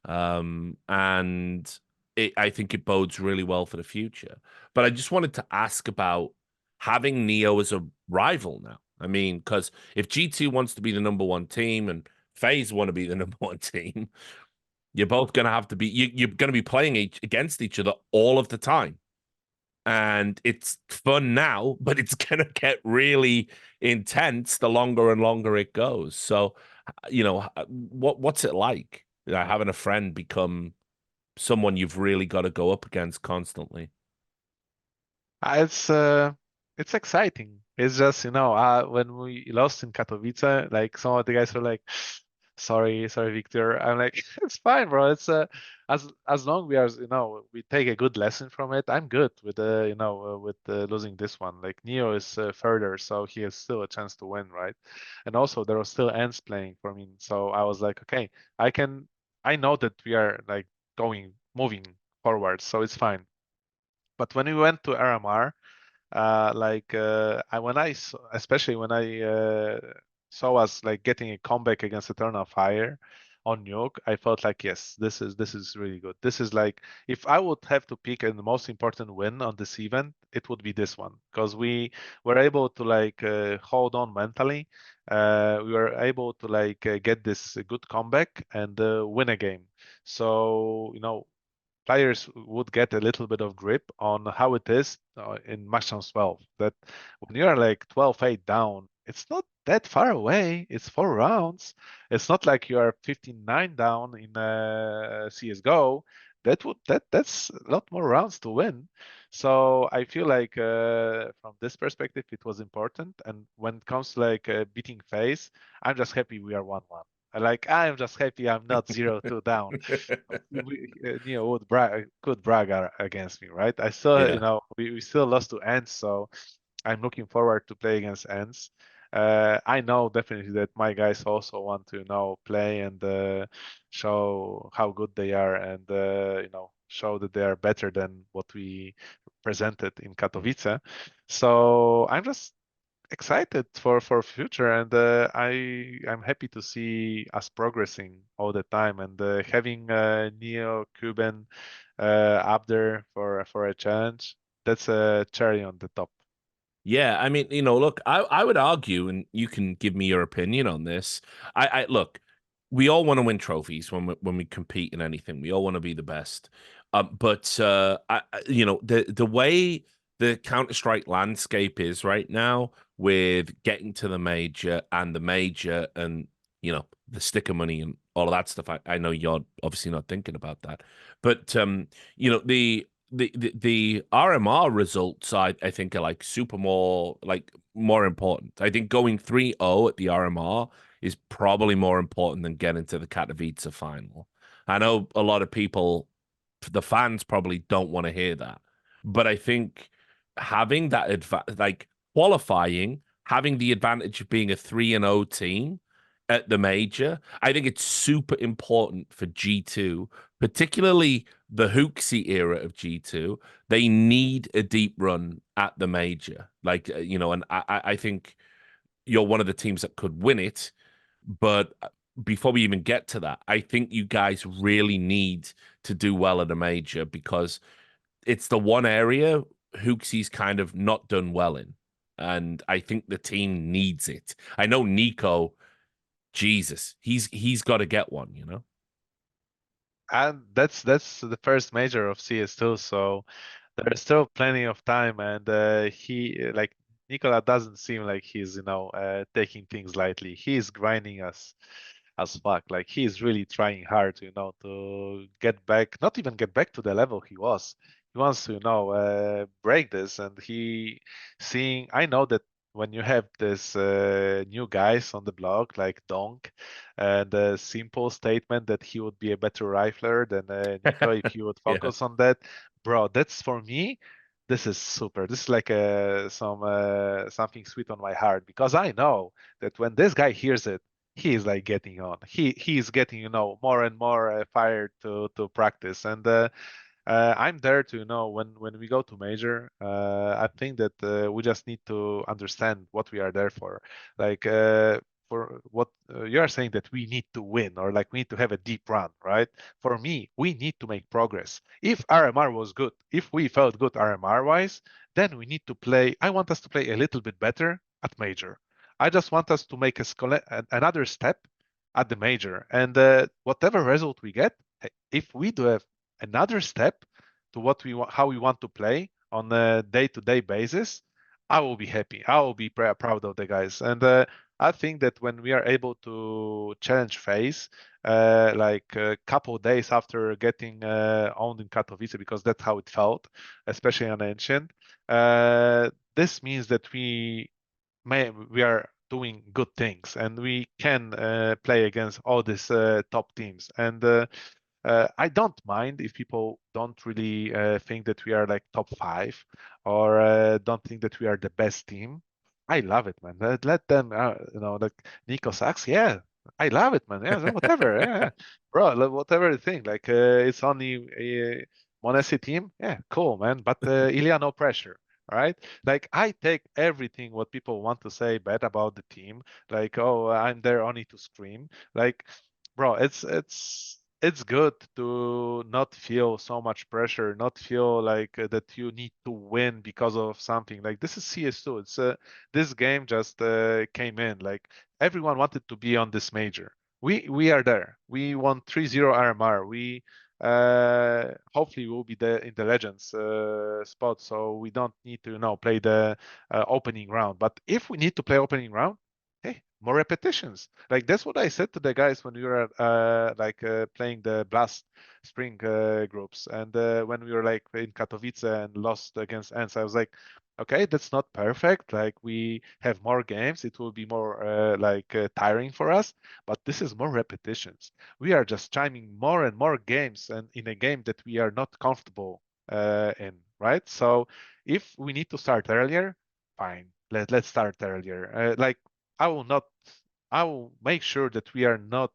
And I think it bodes really well for the future. But I just wanted to ask about having Neo as a rival now. I mean, because if G2 wants to be the number one team and FaZe want to be the number one team, you're both going to have to be, you're going to be playing against each other all of the time. And it's fun now, but it's going to get really intense the longer and longer it goes. So, what's it like, having a friend become someone you've really got to go up against constantly? It's it's exciting. It's just when we lost in Katowice, like some of the guys were like, sorry, Victor. I'm like, it's fine, bro. It's as long we take a good lesson from it. I'm good with with losing this one. Like Neo is further, so he has still a chance to win, right? And also there are still ends playing for me, so I was like, okay, I can. I know that we are like moving forward, so it's fine. But when we went to RMR, especially when I saw us like getting a comeback against Eternal Fire on Nuke, I felt like yes, this is really good. This is like if I would have to pick the most important win on this event, it would be this one because we were able to like hold on mentally. We were able to like get this good comeback and win a game. So players would get a little bit of grip on how it is in match 12. That when you are like 12-8 down, it's not that far away. It's 4 rounds. It's not like you are 15-9 down in CS:GO. That's a lot more rounds to win. So I feel like from this perspective, it was important. And when it comes to like beating FaZe, I'm just happy we are 1-1. I'm just happy I'm not 0-2 down. Neo could brag against me, right? I still, Yeah. we still lost to Ants, so I'm looking forward to play against Ants. I know definitely that my guys also want to, play and show how good they are and, show that they are better than what we presented in Katowice. So I'm just excited for future and I'm happy to see us progressing all the time and having Neo Cuban up there for a challenge, that's a cherry on the top. Yeah, I mean, look, I would argue, and you can give me your opinion on this. I look, we all want to win trophies when we compete in anything. We all want to be the best. But the way the Counter-Strike landscape is right now with getting to the major and the major and the sticker money and all of that stuff. I know you're obviously not thinking about that, but the RMR results I think are like super more important. I think going 3-0 at the RMR is probably more important than getting to the Katowice final. I know a lot of people, the fans probably don't want to hear that, but I think having that qualifying, having the advantage of being a 3-0 team at the major, I think it's super important for G2, particularly the HooXi era of G2. They need a deep run at the major. And I think you're one of the teams that could win it. But before we even get to that, I think you guys really need to do well at a major because it's the one area HooXi's kind of not done well in. And I think the team needs it. I know Nico, Jesus, he's got to get one. And that's the first major of CS2, so there's still plenty of time. And he like Nicola doesn't seem like he's taking things lightly. He's grinding us as fuck. Like he's really trying hard, to get back, not even get back to the level he was. He wants to, break this, and I know that when you have this new guys on the block like Donk, and a simple statement that he would be a better rifler than Nico if he would Yeah. focus on that, bro. That's for me. This is super. This is like something sweet on my heart because I know that when this guy hears it, he is like getting on. He's getting more and more fired to practice. And I'm there to when we go to major. I think that we just need to understand what we are there for. Like for what you are saying that we need to win or like we need to have a deep run, right? For me, we need to make progress. If RMR was good, if we felt good RMR wise, then we need to play. I want us to play a little bit better at major. I just want us to make another step at the major, and whatever result we get, if we do have another step to what we want, how we want to play on a day-to-day basis, I will be happy. I will be proud of the guys, and I think that when we are able to challenge FaZe, like a couple days after getting owned in Katowice, because that's how it felt, especially on Ancient, this means that we are doing good things and we can play against all these top teams. And I don't mind if people don't really think that we are like top 5 or don't think that we are the best team. I love it, man. Let them, like Nico sucks. Yeah, I love it, man. Yeah, so whatever. Yeah, bro, whatever you think. Like it's only a Monesi team. Yeah, cool, man. But Ilya, no pressure. All right. Like I take everything what people want to say bad about the team. Like, oh, I'm there only to scream. Like, bro, it's good to not feel so much pressure, not feel like that you need to win because of something. Like this is CS2. It's this game just came in. Like everyone wanted to be on this major. We are there. We won 3-0 RMR. We hopefully we'll be there in the legends spot, so we don't need to play the opening round. But if we need to play opening round, hey, more repetitions. Like that's what I said to the guys when we were playing the Blast Spring groups, and when we were like in Katowice and lost against Ants, I was like, okay, that's not perfect. Like we have more games, it will be more tiring for us, but this is more repetitions. We are just chiming more and more games, and in a game that we are not comfortable in, right? So if we need to start earlier, fine. Let's start earlier. I will not. I will make sure that we are not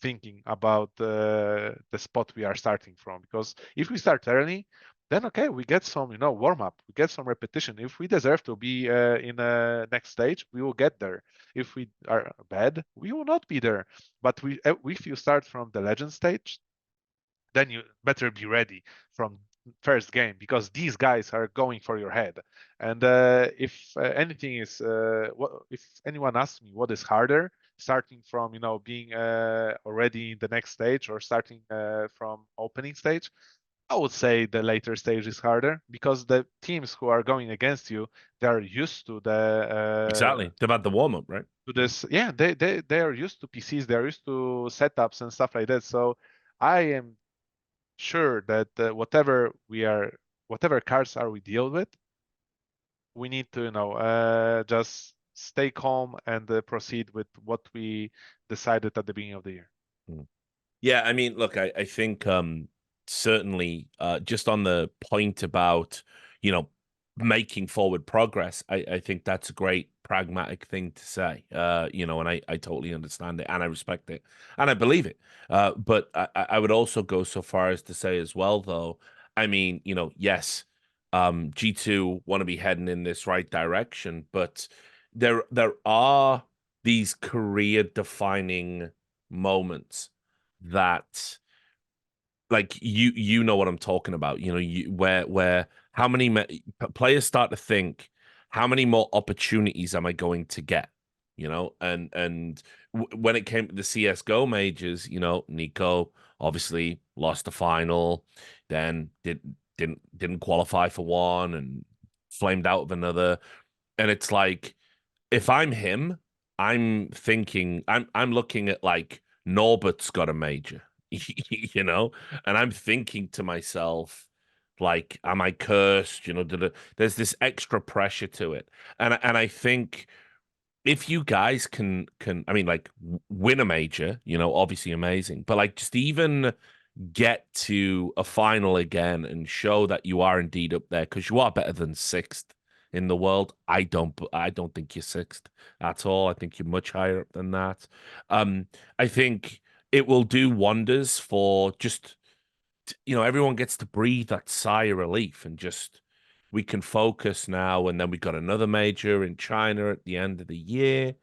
thinking about the spot we are starting from, because if we start early, then okay, we get some warm up, we get some repetition. If we deserve to be in the next stage, we will get there. If we are bad, we will not be there. But if you start from the legend stage, then you better be ready from first game, because these guys are going for your head. And if anything is, if anyone asks me what is harder, starting from being already in the next stage or starting from opening stage, I would say the later stage is harder because the teams who are going against you, they are used Exactly. They've had the warm up, right? to this. Yeah, they are used to PCs, they are used to setups and stuff like that. So I am sure that whatever cards are we deal with, we need to just stay calm and proceed with what we decided at the beginning of the year. Mm. Yeah, I mean, look, I think certainly just on the point about, you know, making forward progress, I think that's a great pragmatic thing to say. And I totally understand it and I respect it and I believe it. But I would also go so far as to say as well, though, I mean, yes, G2 want to be heading in this right direction, but there are these career defining moments that like you know what I'm talking about. Where how many players start to think how many more opportunities am I going to get? When it came to the CS:GO majors, Nico obviously lost the final, then didn't qualify for one and flamed out of another. And it's like if I'm him, I'm looking at like Norbert's got a major, and I'm thinking to myself, like, am I cursed? There's this extra pressure to it. And I think if you guys can I mean like win a major, obviously amazing, but like just even get to a final again and show that you are indeed up there because you are better than sixth in the world. I don't think you're sixth at all. I think you're much higher up than that. I think it will do wonders for just everyone gets to breathe that sigh of relief and just we can focus now. And then we got another major in China at the end of the year.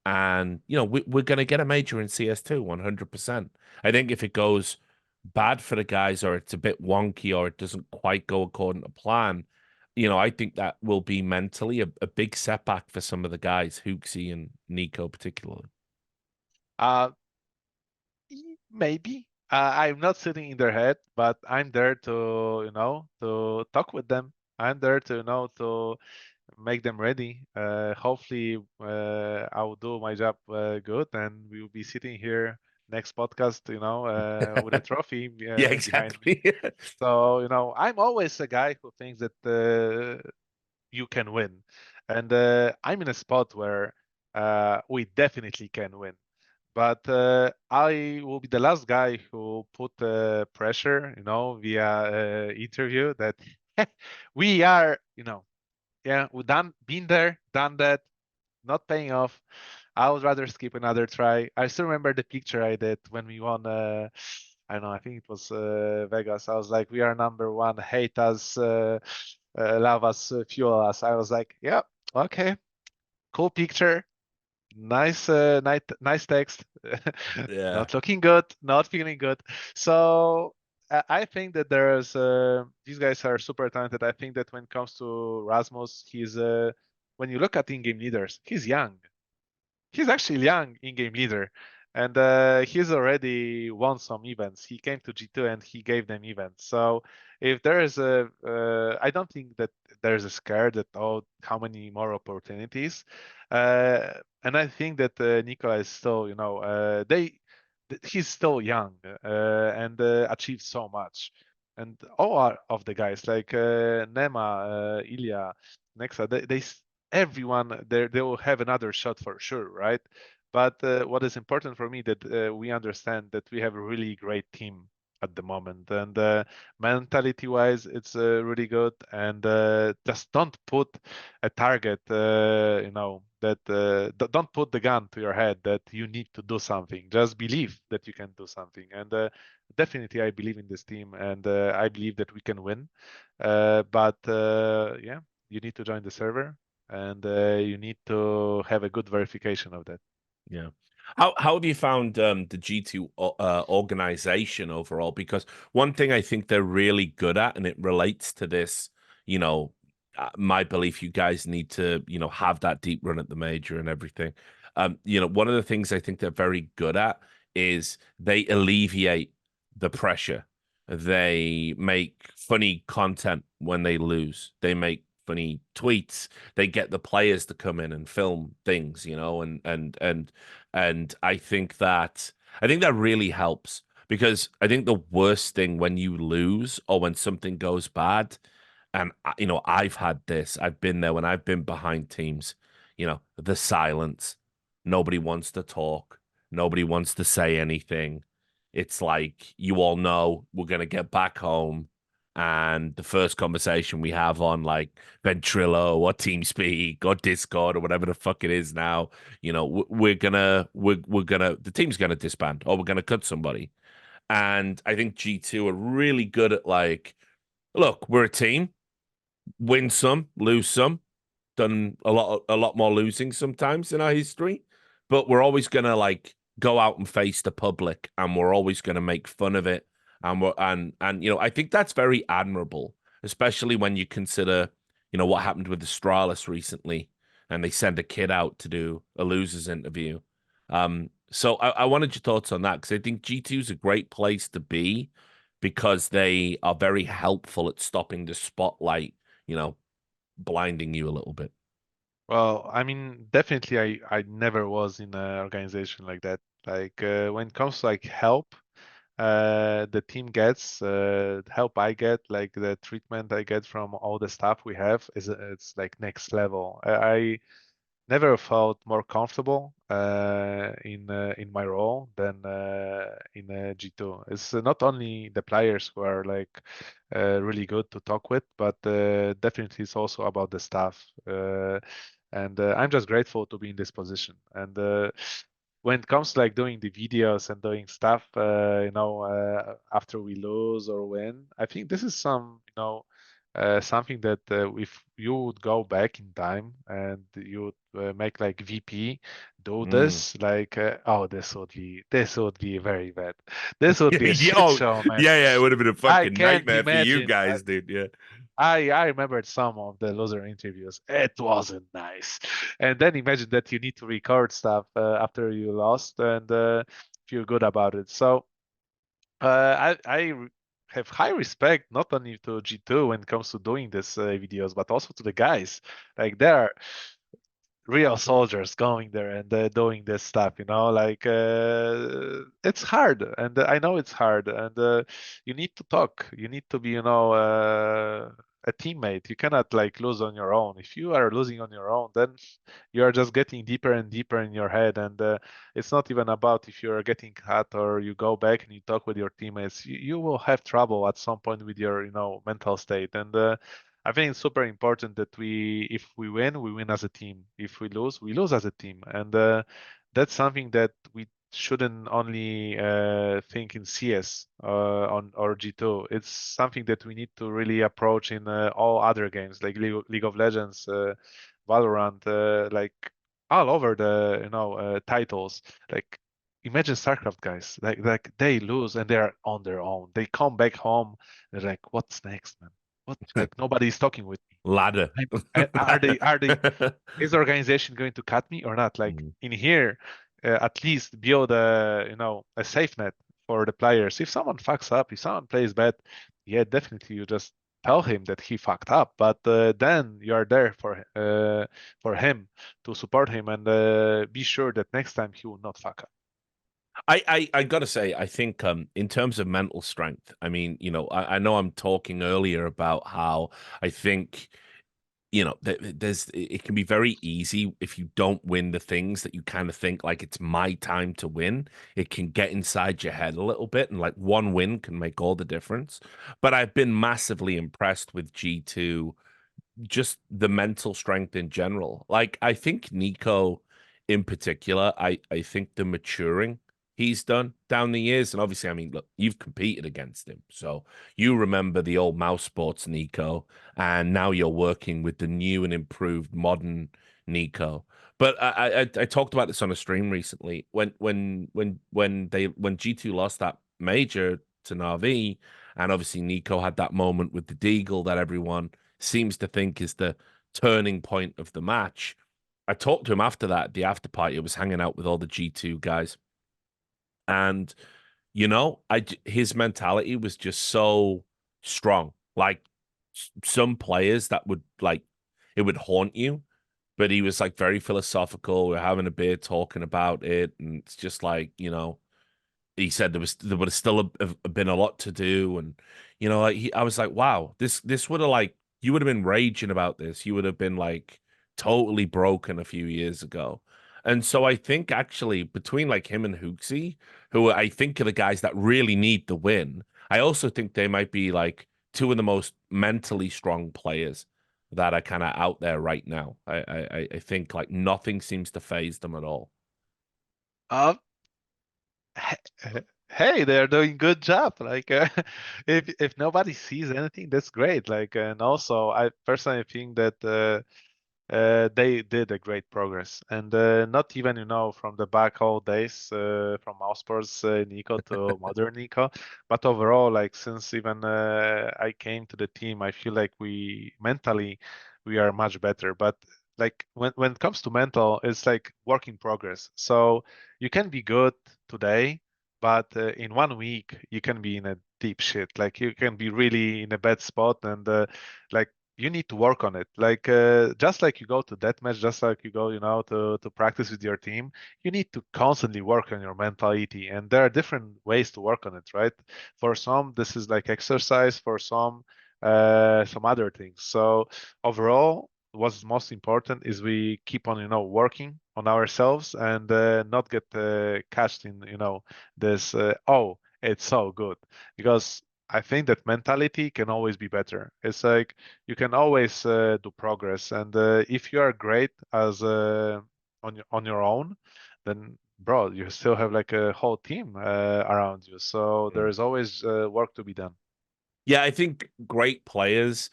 And we're going to get a major in CS2 100%. I think if it goes bad for the guys or it's a bit wonky or it doesn't quite go according to plan, I think that will be mentally a big setback for some of the guys, HooXi and Nico particularly. Uh, Maybe. I'm not sitting in their head, but I'm there to talk with them. I'm there to make them ready. Hopefully, I will do my job good, and we will be sitting here next podcast, with a trophy Yeah, behind me. exactly. So, I'm always a guy who thinks that you can win, and I'm in a spot where we definitely can win. But I will be the last guy who put pressure, via interview that we are, yeah, we been there, done that, not paying off. I would rather skip another try. I still remember the picture I did when we won. I don't know. I think it was Vegas. I was like, "We are number one. Hate us, love us, fuel us." I was like, "Yeah, okay, cool picture. Nice text. Yeah. Not looking good, not feeling good." So I think that there's these guys are super talented. I think that when it comes to Rasmus, he's when you look at in-game leaders, he's young. He's actually young in-game leader, and he's already won some events. He came to G2 and he gave them events. So if there is I don't think that there's a scare that how many more opportunities. And I think that Nicola is still, he's still young and achieved so much. And of the guys like Nema, Ilya, Nexa, everyone they will have another shot for sure, right? But what is important for me that we understand that we have a really great team at the moment, and mentality-wise, it's really good. And just don't put a target, that don't put the gun to your head that you need to do something. Just believe that you can do something, and definitely I believe in this team, and I believe that we can win. But yeah, you need to join the server and you need to have a good verification of that. Yeah. How have you found the G2 organization overall? Because one thing I think they're really good at, and it relates to this, my belief, you guys need to, have that deep run at the major and everything. One of the things I think they're very good at is they alleviate the pressure. They make funny content when they lose. They make funny tweets. They get the players to come in and film things, and I think that really helps because I think the worst thing when you lose or when something goes bad, and I've had this. I've been there when I've been behind teams. The silence. Nobody wants to talk. Nobody wants to say anything. It's like you all know we're gonna get back home, and the first conversation we have on like Ventrilo or TeamSpeak or Discord or whatever the fuck it is now, we're gonna the team's gonna disband or we're gonna cut somebody. And I think G2 are really good at like, look, we're a team, win some, lose some, done a lot more losing sometimes in our history, but we're always gonna like go out and face the public, and we're always gonna make fun of it, and I think that's very admirable, especially when you consider what happened with Astralis recently, and they sent a kid out to do a losers interview. So I wanted your thoughts on that because I think G2 is a great place to be because they are very helpful at stopping the spotlight, you know, blinding you a little bit. Well, I mean, definitely, I never was in an organization like that. Like when it comes to like help, the team gets, help I get, like the treatment I get from all the staff we have is it's like next level. I never felt more comfortable in my role than in G2. It's not only the players who are like really good to talk with, but definitely it's also about the staff. And I'm just grateful to be in this position. And when it comes to like doing the videos and doing stuff, after we lose or win, I think this is something that if you would go back in time and you would make like VP do Mm. this, like oh, this would be very bad. This would be a Yeah, shit oh, show, man. yeah, it would have been a I fucking can't nightmare for you imagine. guys, dude. Yeah. I remembered some of the loser interviews. It wasn't nice. And then imagine that you need to record stuff after you lost and feel good about it. So I have high respect not only to G2 when it comes to doing this videos, but also to the guys. Like they're real soldiers going there and doing this stuff, like it's hard, and I know it's hard, and you need to talk. You need to be, a teammate. You cannot like lose on your own. If you are losing on your own, then you are just getting deeper and deeper in your head, and it's not even about if you're getting cut or you go back and you talk with your teammates. You will have trouble at some point with your, mental state, and I think it's super important that if we win, we win as a team. If we lose as a team, and that's something that we shouldn't only think in CS on or G2. It's something that we need to really approach in all other games like League of Legends, Valorant, like all over the titles. Like imagine StarCraft guys, like they lose and they're on their own. They come back home. They're like, what's next, man? What? Like nobody's talking with me. Ladder. Are they is the organization going to cut me or not? Like Mm. in here, at least build a safe net for the players. If someone fucks up, if someone plays bad, yeah, definitely you just tell him that he fucked up. But then you are there for him to support him and be sure that next time he will not fuck up. I gotta say, I think in terms of mental strength, I mean, I know I'm talking earlier about how I think it can be very easy if you don't win the things that you kind of think like it's my time to win. It can get inside your head a little bit, and like one win can make all the difference. But I've been massively impressed with G2, just the mental strength in general. Like I think Nico in particular, I think the maturing he's done down the years, and obviously, I mean, look, you've competed against him, so you remember the old mouse sports Nico, and now you're working with the new and improved modern Nico. But I talked about this on a stream recently when G2 lost that major to Na'Vi, and obviously Nico had that moment with the Deagle that everyone seems to think is the turning point of the match. I talked to him after that, the after party. I was hanging out with all the G2 guys. And his mentality was just so strong. Like some players that would like it would haunt you, but he was like very philosophical. We're having a beer talking about it, and it's just like, he said there would have still have been a lot to do, and like I was like, wow, this would have like you would have been raging about this. You would have been like totally broken a few years ago. And so I think actually between like him and HooXi, who I think are the guys that really need the win, I also think they might be like two of the most mentally strong players that are kind of out there right now. I think like nothing seems to phase them at all. Uh, hey, they're doing good job. Like, if nobody sees anything, that's great. Like, and also, I personally think that they did a great progress, and not even from the back old days, from Esports Nico to modern Nico, but overall, like since even I came to the team, I feel like we are much better. But like when it comes to mental, it's like work in progress. So you can be good today, but in 1 week you can be in a deep shit. Like you can be really in a bad spot, and like you need to work on it. Like just like you go to deathmatch, just like you go, to practice with your team, you need to constantly work on your mentality. And there are different ways to work on it, right? For some, this is like exercise. For some other things. So overall, what's most important is we keep on, working on ourselves and not get catched in, this. Oh, it's so good because I think that mentality can always be better. It's like you can always do progress, and if you are great as on your own, then bro, you still have like a whole team around you. So there is always work to be done. Yeah, I think great players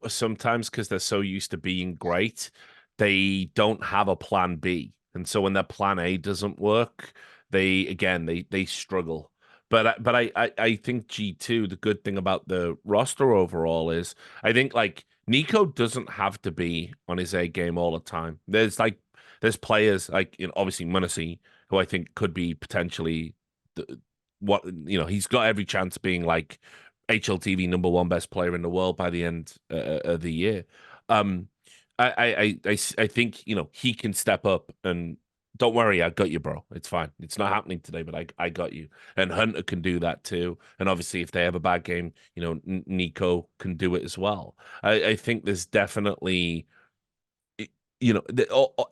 sometimes because they're so used to being great, they don't have a plan B. And so when their plan A doesn't work, they struggle. But I think G2, the good thing about the roster overall is I think like Nico doesn't have to be on his A game all the time. There's players like obviously Munisi, who I think could be potentially the, what he's got every chance of being like HLTV #1 best player in the world by the end of the year. Um, I think he can step up and don't worry, I got you, bro. It's fine. It's not happening today, but I got you. And Hunter can do that too. And obviously, if they have a bad game, Nico can do it as well. I think there's definitely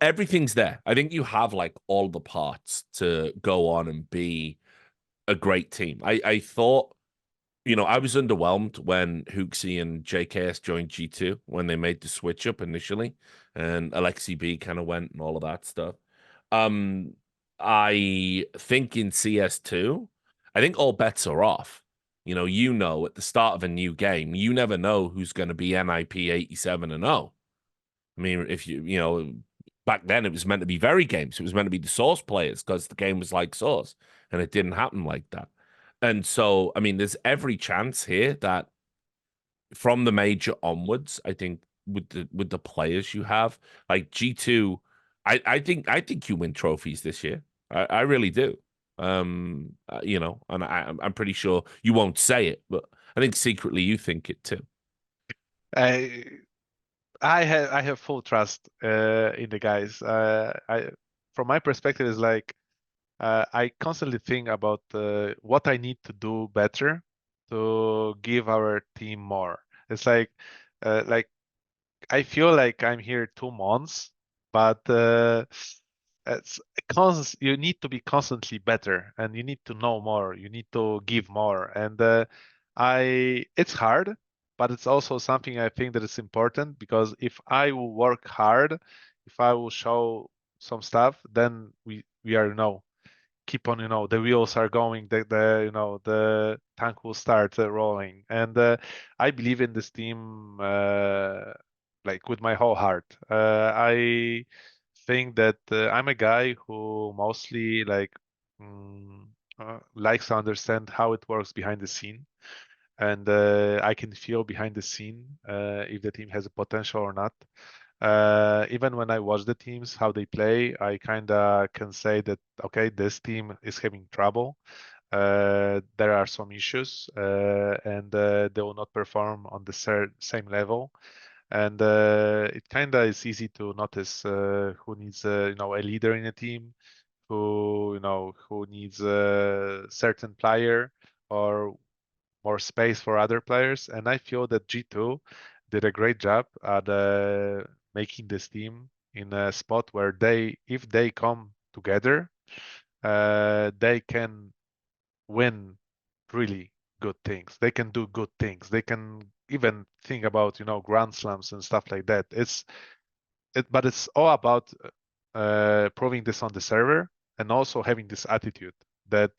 everything's there. I think you have like all the parts to go on and be a great team. I thought I was underwhelmed when HooXi and JKS joined G2 when they made the switch up initially, and Alexi B kind of went and all of that stuff. Um, I think in CS2, I think all bets are off. At the start of a new game, you never know who's going to be NIP 87 and 0. I mean, if back then it was meant to be very games. It was meant to be the Source players because the game was like Source, and it didn't happen like that. And so, I mean, there's every chance here that from the major onwards, I think with the players you have, like G2, I think you win trophies this year. I really do. And I'm pretty sure you won't say it, but I think secretly you think it too. I I have full trust in the guys. From my perspective, is like I constantly think about what I need to do better to give our team more. It's like I feel like I'm here 2 months, but it's you need to be constantly better, and you need to know more. You need to give more, and it's hard, but it's also something I think that is important because if I will work hard, if I will show some stuff, then we are keep on, the wheels are going, the tank will start rolling. And I believe in this team like with my whole heart. I think that I'm a guy who mostly mm, likes to understand how it works behind the scene. And I can feel behind the scene if the team has a potential or not. Even when I watch the teams, how they play, I kind of can say that, okay, this team is having trouble. there are some issues, and they will not perform on the same level. And it kind of is easy to notice who needs, a leader in a team, who needs a certain player or more space for other players. And I feel that G2 did a great job at making this team in a spot where if they come together, they can win really good things. They can do good things. They can even think about, grand slams and stuff like that. But it's all about proving this on the server and also having this attitude that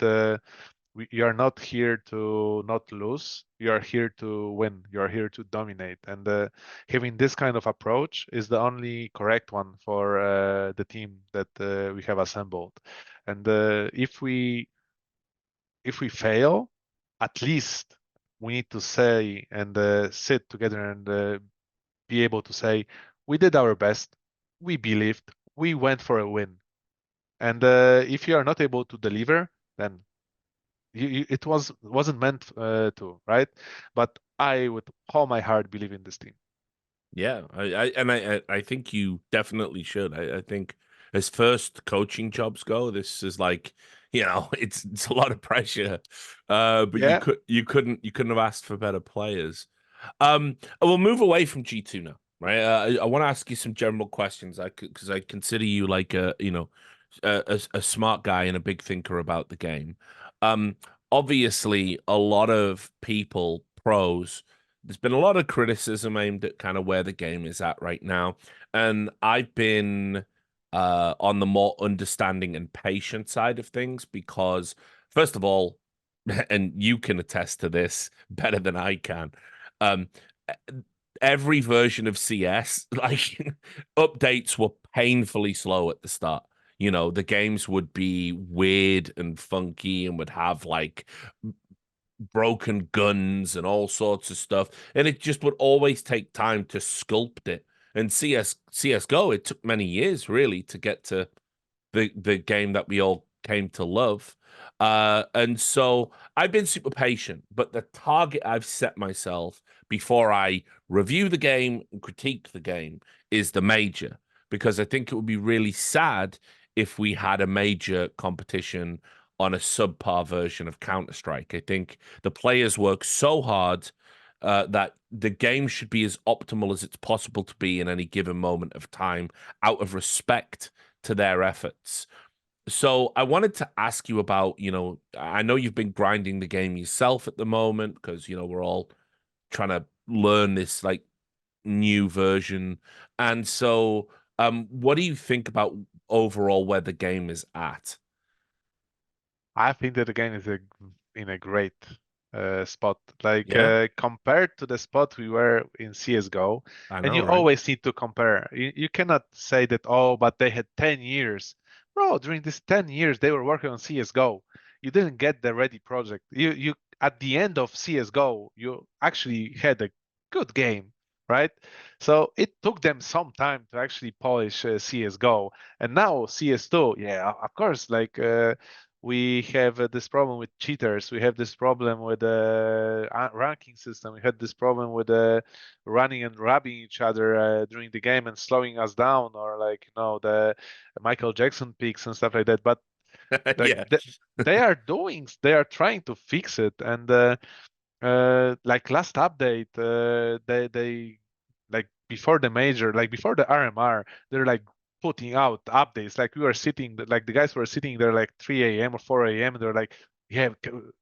you are not here to not lose. You are here to win. You are here to dominate. And having this kind of approach is the only correct one for the team that we have assembled. And if we fail, at least we need to say and sit together and be able to say, we did our best, we believed, we went for a win. And if you are not able to deliver, then it wasn't meant to, right? But I, with all my heart, believe in this team. Yeah, I think you definitely should. I think as first coaching jobs go, this is like, it's a lot of pressure. But Yeah, you couldn't have asked for better players. We'll move away from G2 now, right? I want to ask you some general questions. Because I consider you like a smart guy and a big thinker about the game. Um, Obviously, a lot of people, pros, there's been a lot of criticism aimed at kind of where the game is at right now, and I've been on the more understanding and patient side of things because, first of all, and you can attest to this better than I can. Um, every version of CS, like updates were painfully slow at the start. The games would be weird and funky and would have like broken guns and all sorts of stuff. And it just would always take time to sculpt it. And CSGO, it took many years really to get to the game that we all came to love. And so I've been super patient, but the target I've set myself before I review the game and critique the game is the major, because I think it would be really sad if we had a major competition on a subpar version of Counter-Strike. I think the players work so hard that the game should be as optimal as it's possible to be in any given moment of time out of respect to their efforts. So I wanted to ask you about, I know you've been grinding the game yourself at the moment because, we're all trying to learn this like new version. And so what do you think about overall where the game is at? I think that the game is in a great spot. Like Yeah, compared to the spot we were in CS:GO, I and know, you right? always need to compare. You cannot say that, oh, but they had 10 years. Bro, during these 10 years they were working on CS:GO. You didn't get the ready project. You at the end of CS:GO, you actually had a good game, right? So it took them some time to actually polish CS:GO. And now CS2, yeah, of course, like we have this problem with cheaters. We have this problem with the ranking system. We had this problem with running and rubbing each other during the game and slowing us down, or like the Michael Jackson peaks and stuff like that. But like Yeah. they are trying to fix it. And like last update, they like before the major, like before the RMR, they're like putting out updates. Like we were sitting, like the guys were sitting there like 3 a.m. or 4 a.m. and they're like, yeah,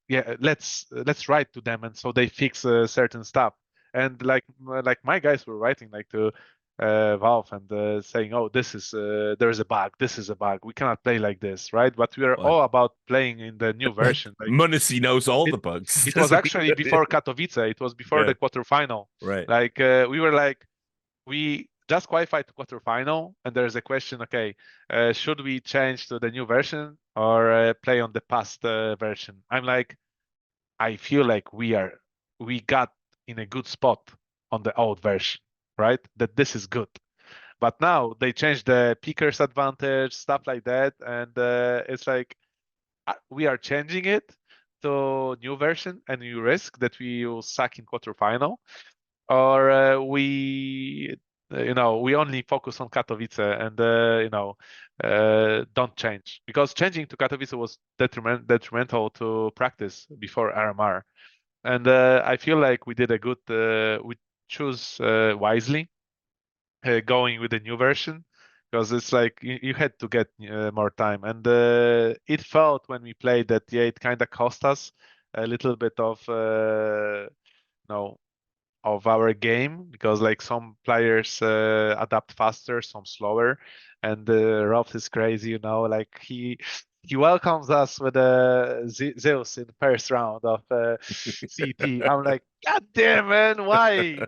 yeah, let's write to them, and so they fix certain stuff. And like my guys were writing like to Valve and saying, oh, there's a bug. This is a bug. We cannot play like this, right? But we are What? all about playing in the new version. Like Munacy knows all it the bugs, it was doesn't he? actually before Katowice. It was before Yeah, the quarterfinal. right. Like we were like we just qualified to quarterfinal, and there's a question. Okay, should we change to the new version or play on the past version? I'm like, I feel like we got in a good spot on the old version, right? That this is good. But now they changed the pickers advantage, stuff like that, and it's like we are changing it, to new version and new risk that we will suck in quarterfinal, or we only focus on Katowice and don't change, because changing to Katowice was detrimental to practice before RMR. And I feel like we did a good, we choose wisely going with the new version, because it's like you had to get more time. And it felt when we played that, yeah, it kind of cost us a little bit of, no, of our game, because like some players adapt faster, some slower, and Rolf is crazy, like he welcomes us with a Zeus in first round of CT. I'm like, God damn, man, why?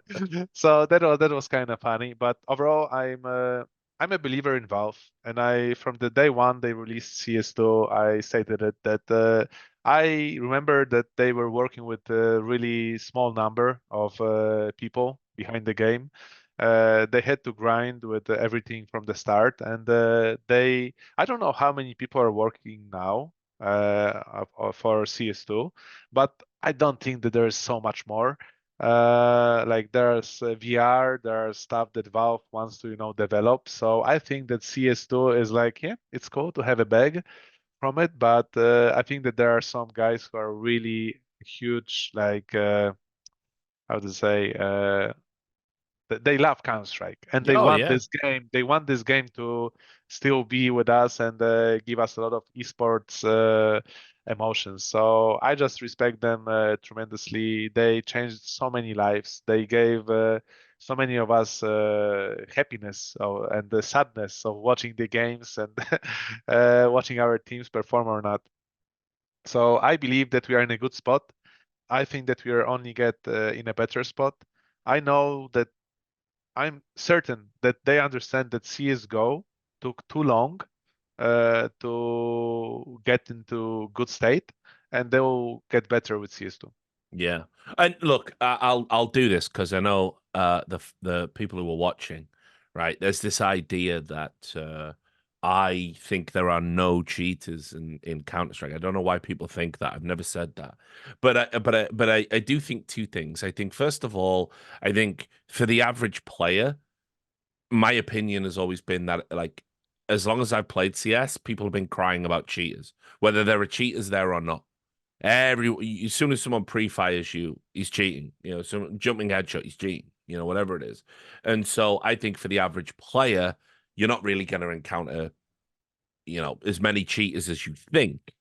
So that was kind of funny, but overall, I'm a believer in Valve, and I from the day one they released CS2, I stated it that I remember that they were working with a really small number of people behind the game. They had to grind with everything from the start, and I don't know how many people are working now for CS2, but I don't think that there is so much more. Like there's VR, there's stuff that Valve wants to, develop. So I think that CS2 is like, yeah, it's cool to have a bag from it, but I think that there are some guys who are really huge, like how to say, they love Counter-Strike and they Oh want yeah. this game. They want this game to still be with us and give us a lot of esports emotions. So I just respect them tremendously. They changed so many lives. They gave so many of us happiness and the sadness of watching the games and watching our teams perform or not. So I believe that we are in a good spot. I think that we are only get in a better spot. I know that I'm certain that they understand that CS:GO took too long to get into good state, and they will get better with CS2. Yeah, and look, I'll do this because I know the people who are watching, right? There's this idea that I think there are no cheaters in Counter Strike. I don't know why people think that. I've never said that, but I do think two things. I think first of all, I think for the average player, my opinion has always been that like as long as I've played CS, people have been crying about cheaters, whether there are cheaters there or not. As soon as someone pre-fires you, he's cheating. So jumping headshot, he's cheating. Whatever it is. And so I think for the average player, you're not really going to encounter, as many cheaters as you think.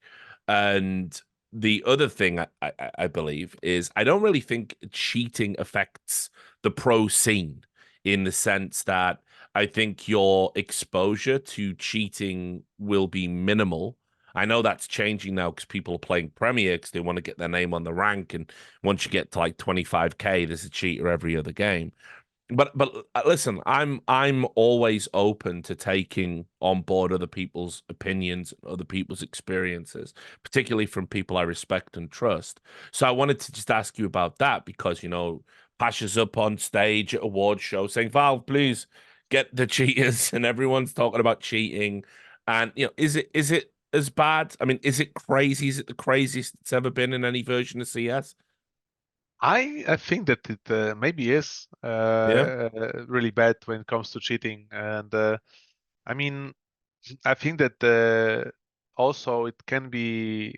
And the other thing I believe is I don't really think cheating affects the pro scene in the sense that I think your exposure to cheating will be minimal. I know that's changing now because people are playing Premier because they want to get their name on the rank. And once you get to like 25K, there's a cheater every other game. But listen, I'm always open to taking on board other people's opinions, other people's experiences, particularly from people I respect and trust. So I wanted to just ask you about that because Pasha's up on stage at award show saying, "Valve, please get the cheaters," and everyone's talking about cheating. And is it as bad? I mean, is it crazy? Is it the craziest it's ever been in any version of CS? I think that it maybe is Yeah. really bad when it comes to cheating, and I mean, I think that also it can be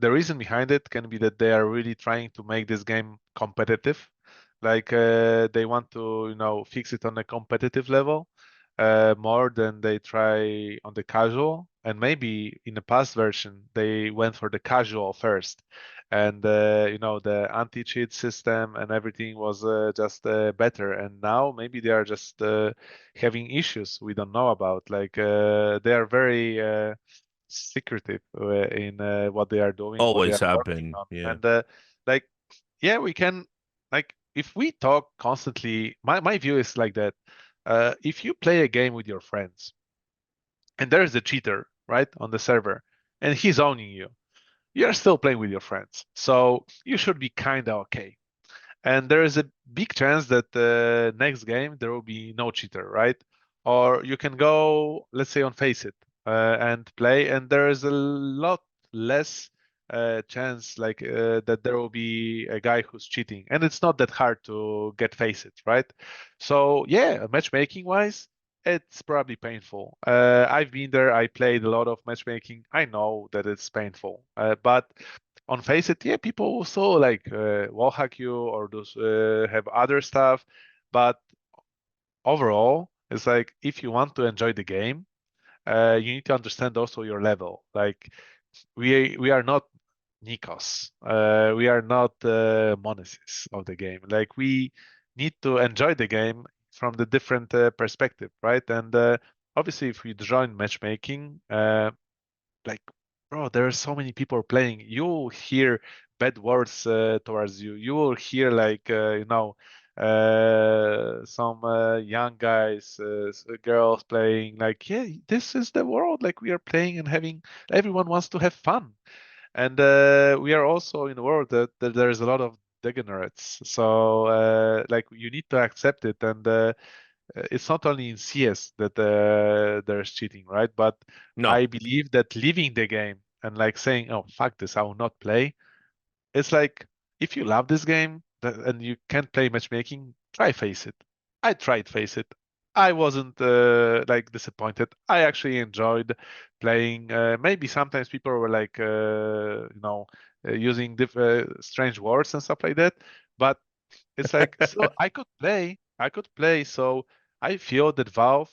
the reason behind it can be that they are really trying to make this game competitive. Like they want to, fix it on a competitive level more than they try on the casual. And maybe in the past version they went for the casual first, and the anti-cheat system and everything was just better. And now maybe they are just having issues we don't know about. Like they are very secretive in what they are doing, what they Always are have working been. on. Yeah. And like, yeah, we can, like, if we talk constantly, my view is like that. If you play a game with your friends and there is a cheater, right, on the server, and he's owning you, you're still playing with your friends. So you should be kind of okay. And there is a big chance that the next game there will be no cheater, right? Or you can go, let's say, on Face It and play, and there is a lot less chance like that there will be a guy who's cheating, and it's not that hard to get face it, right? So yeah, matchmaking wise, it's probably painful. I've been there. I played a lot of matchmaking. I know that it's painful, but on face it, yeah, people also like wall hack you or those have other stuff, but overall, it's like if you want to enjoy the game, you need to understand also your level. Like we are not Nikos. We are not Monesis of the game. Like we need to enjoy the game from the different perspective, right? And obviously, if you join matchmaking, like bro, there are so many people playing. You will hear bad words towards you. You will hear like some young guys, girls playing like, yeah, this is the world. Like we are playing and having. Everyone wants to have fun, and we are also in a world that there's a lot of degenerates. So like you need to accept it, and it's not only in CS that there's cheating, right? But No. I believe that leaving the game and like saying, "Oh, fuck this, I will not play," it's like if you love this game and you can't play matchmaking, try Face It. I tried Face It. I wasn't like disappointed. I actually enjoyed playing. Maybe sometimes people were like, using strange words and stuff like that. But it's like so I could play. I could play. So I feel that Valve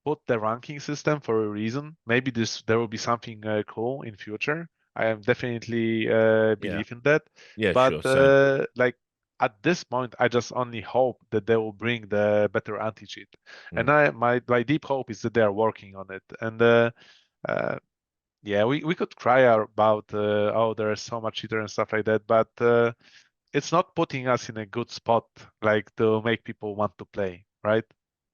put the ranking system for a reason. Maybe there will be something cool in future. I am definitely Yeah. believe in that. Yeah, But sure. Same. like at this point, I just only hope that they will bring the better anti-cheat. And Mm. my deep hope is that they are working on it. And uh, yeah, we could cry about oh there is so much cheater and stuff like that, but it's not putting us in a good spot like to make people want to play, right?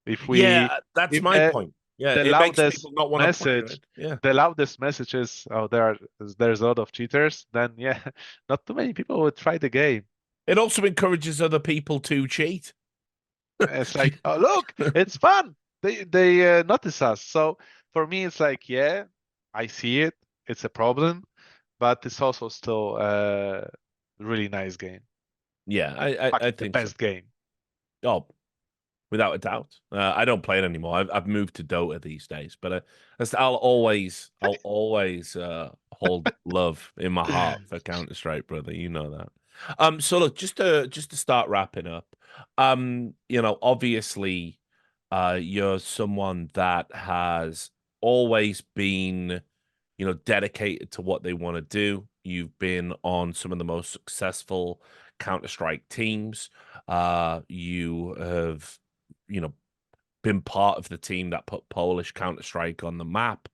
If Yeah, we that's if my point. Yeah, the it makes loudest people not want to play, message right? Yeah. the loudest message is oh there's a lot of cheaters, then yeah, not too many people would try the game. It also encourages other people to cheat. It's like, oh look, it's fun. They notice us. So for me, it's like, yeah, I see it. It's a problem, but it's also still a really nice game. Yeah, Like I the think so. best game. Oh, without a doubt. I don't play it anymore. I've moved to Dota these days, but I'll always hold love in my heart for Counter Strike, brother. You know that. So look, just to start wrapping up, obviously, you're someone that has always been, dedicated to what they want to do. You've been on some of the most successful Counter Strike teams. You have you know, been part of the team that put Polish Counter-Strike on the map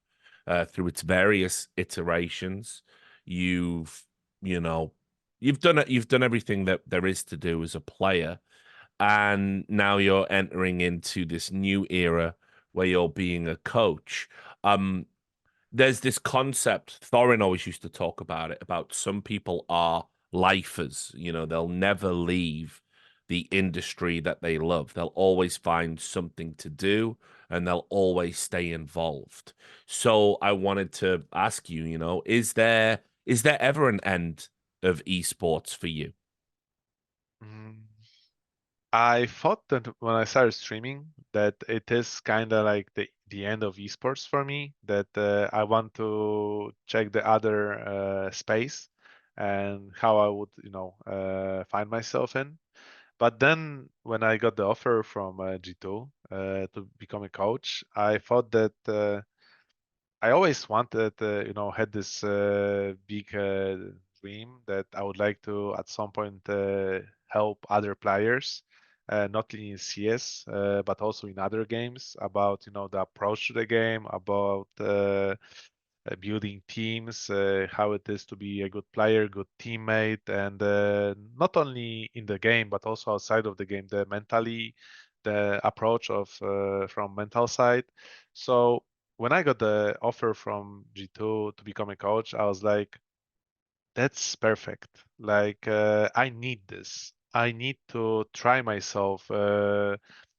through its various iterations. You've, you know, you've done it. You've done everything that there is to do as a player, and now you're entering into this new era where you're being a coach. There's this concept, Thorin always used to talk about it, about some people are lifers, they'll never leave the industry that they love. They'll always find something to do and they'll always stay involved. So I wanted to ask you, is there ever an end of esports for you? Mm, I thought that when I started streaming that it is kind of like the end of esports for me, that I want to check the other space and how I would, find myself in. But then when I got the offer from G2 to become a coach, I thought that I always wanted, had this big dream that I would like to at some point help other players, not only in CS, but also in other games about, the approach to the game, about building teams, how it is to be a good player, good teammate, and not only in the game but also outside of the game, the approach of from mental side. So when I got the offer from G2 to become a coach, I was like, that's perfect. Like I need this. I need to try myself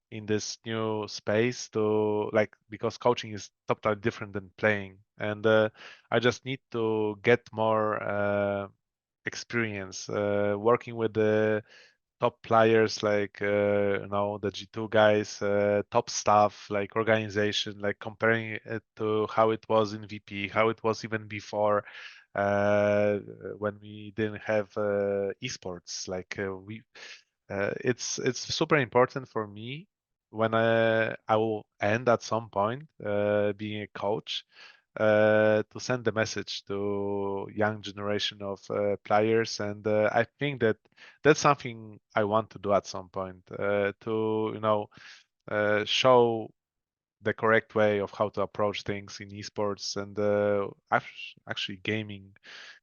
in this new space to like because coaching is totally different than playing. and I just need to get more experience working with the top players like the G2 guys, top staff like organization, like comparing it to how it was in VP, how it was even before uh, when we didn't have esports. Like it's super important for me when I will end at some point being a coach to send the message to young generation of players, and I think that that's something I want to do at some point to show the correct way of how to approach things in esports and actually gaming,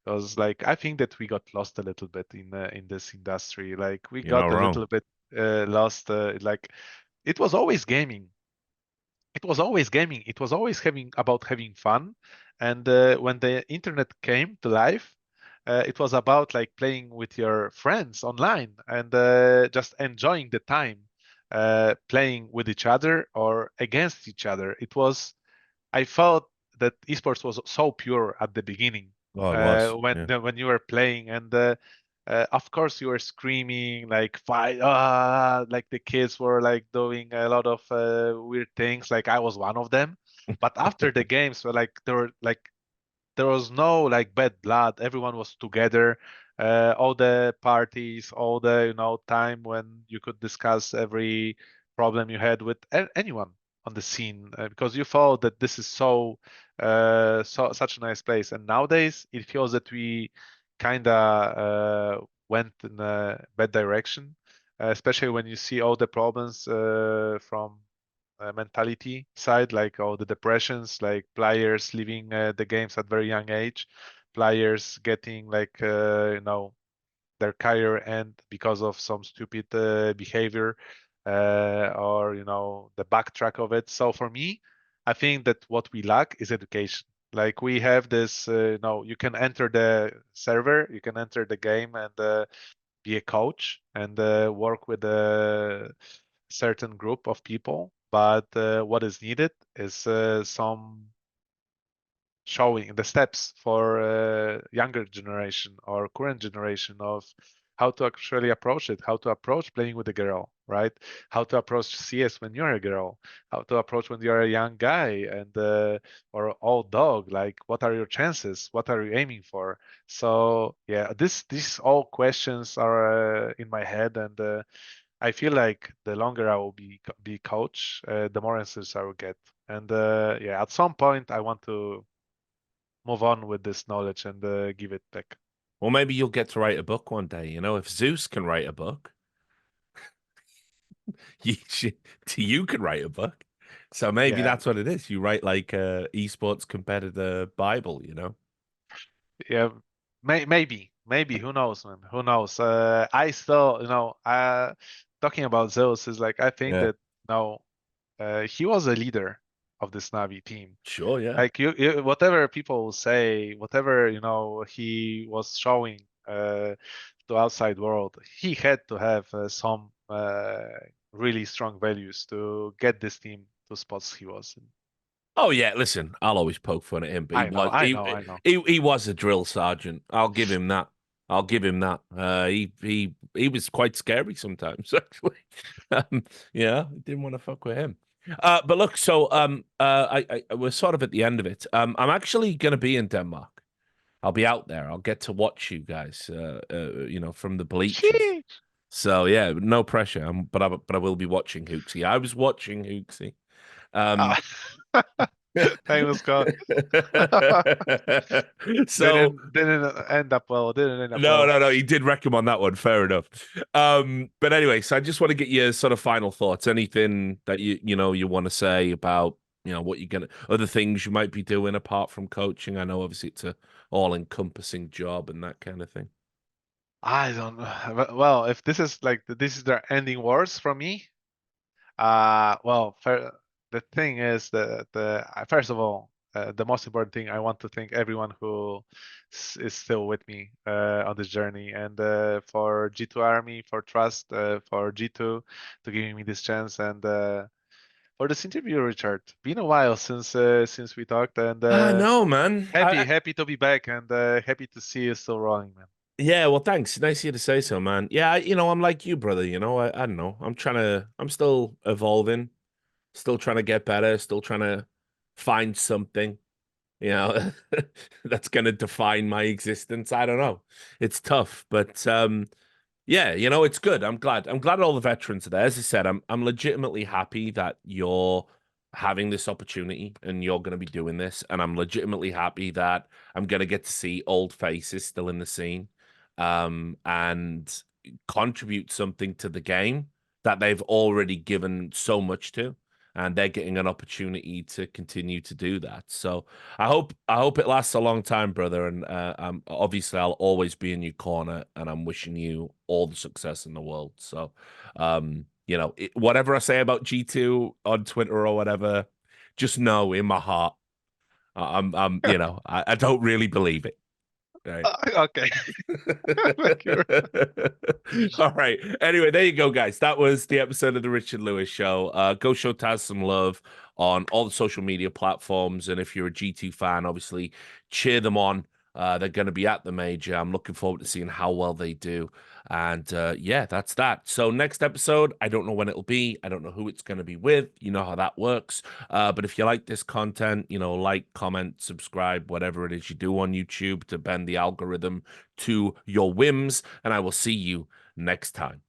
because like I think that we got lost a little bit in this industry. Like we You're not got a wrong. little bit lost. Like it was always gaming. It was always gaming. It was always having fun. And when the internet came to life, it was about like playing with your friends online and just enjoying the time, playing with each other or against each other. I felt that esports was so pure at the beginning Oh, it was. when Yeah. when you were playing, and of course you were screaming like fight, like the kids were like doing a lot of weird things. Like I was one of them, but after the games, were like there was no like bad blood. Everyone was together. All the parties, all the time when you could discuss every problem you had with anyone on the scene, because you felt that this is such a nice place. And nowadays it feels that we kind of went in a bad direction, especially when you see all the problems from mentality side, like all the depressions, like players leaving the games at very young age, players getting like their career end because of some stupid behavior or the backtrack of it. So for me, I think that what we lack is education. Like we have this, you can enter the server, you can enter the game and be a coach and work with a certain group of people. But what is needed is some showing the steps for younger generation or current generation of how to actually approach it, how to approach playing with a girl, right? How to approach CS when you're a girl, how to approach when you're a young guy and or old dog. Like, what are your chances? What are you aiming for? So yeah, these all questions are in my head, and I feel like the longer I will be coach, the more answers I will get. And yeah, at some point I want to move on with this knowledge and give it back. Well, maybe you'll get to write a book one day. If Zeus can write a book, you should, you can write a book. So maybe Yeah, that's what it is. You write like a esports competitor Bible. yeah, maybe. Who knows, man? Who knows? I still, talking about Zeus is like I think Yeah. that he was a leader of this Navi team. Sure, yeah. Like whatever people will say, whatever he was showing to outside world, he had to have some really strong values to get this team to spots he was in. Oh yeah, listen, I'll always poke fun at him, but he I know, was I he know, I know. he was a drill sergeant. I'll give him that. I'll give him that. He was quite scary sometimes, actually. Yeah, I didn't want to fuck with him. But look, so we're sort of at the end of it. I'm actually gonna be in Denmark. I'll be out there. I'll get to watch you guys, from the bleachers. Sheesh. So yeah, no pressure. But I will be watching HooXi. I was watching HooXi. Um, Ah. Famous God. so Didn't end up well. Didn't end up no, well. no, no, he did wreck him on that one. Fair enough. But anyway, so I just want to get your sort of final thoughts. Anything that you want to say about what you're gonna other things you might be doing apart from coaching. I know obviously it's a all-encompassing job and that kind of thing. I don't know. Well, if this is like this is their ending words from me, well, the thing is that first of all, the most important thing, I want to thank everyone who is still with me on this journey, and for G2 Army, for Trust, for G2 to giving me this chance, and for this interview, Richard. Been a while since we talked, and I know, man. happy to be back, and happy to see you still rolling, man. Yeah, well, thanks. Nice of you to say so, man. Yeah, I'm like you, brother. I don't know. I'm still evolving, still trying to get better, still trying to find something, you know, that's going to define my existence. I don't know. It's tough, but yeah, it's good. I'm glad. I'm glad all the veterans are there. As I said, I'm legitimately happy that you're having this opportunity and you're going to be doing this. And I'm legitimately happy that I'm going to get to see old faces still in the scene, and contribute something to the game that they've already given so much to. And they're getting an opportunity to continue to do that. So I hope it lasts a long time, brother. And obviously I'll always be in your corner, and I'm wishing you all the success in the world. So, whatever I say about G2 on Twitter or whatever, just know in my heart, I don't really believe it. Right. Okay, thank you. All right. Anyway, there you go, guys. That was the episode of the Richard Lewis Show. Go show TaZ some love on all the social media platforms. And if you're a G2 fan, obviously cheer them on. They're going to be at the major. I'm looking forward to seeing how well they do. And yeah, that's that. So next episode, I don't know when it'll be. I don't know who it's going to be with. You know how that works. But if you like this content, like, comment, subscribe, whatever it is you do on YouTube to bend the algorithm to your whims. And I will see you next time.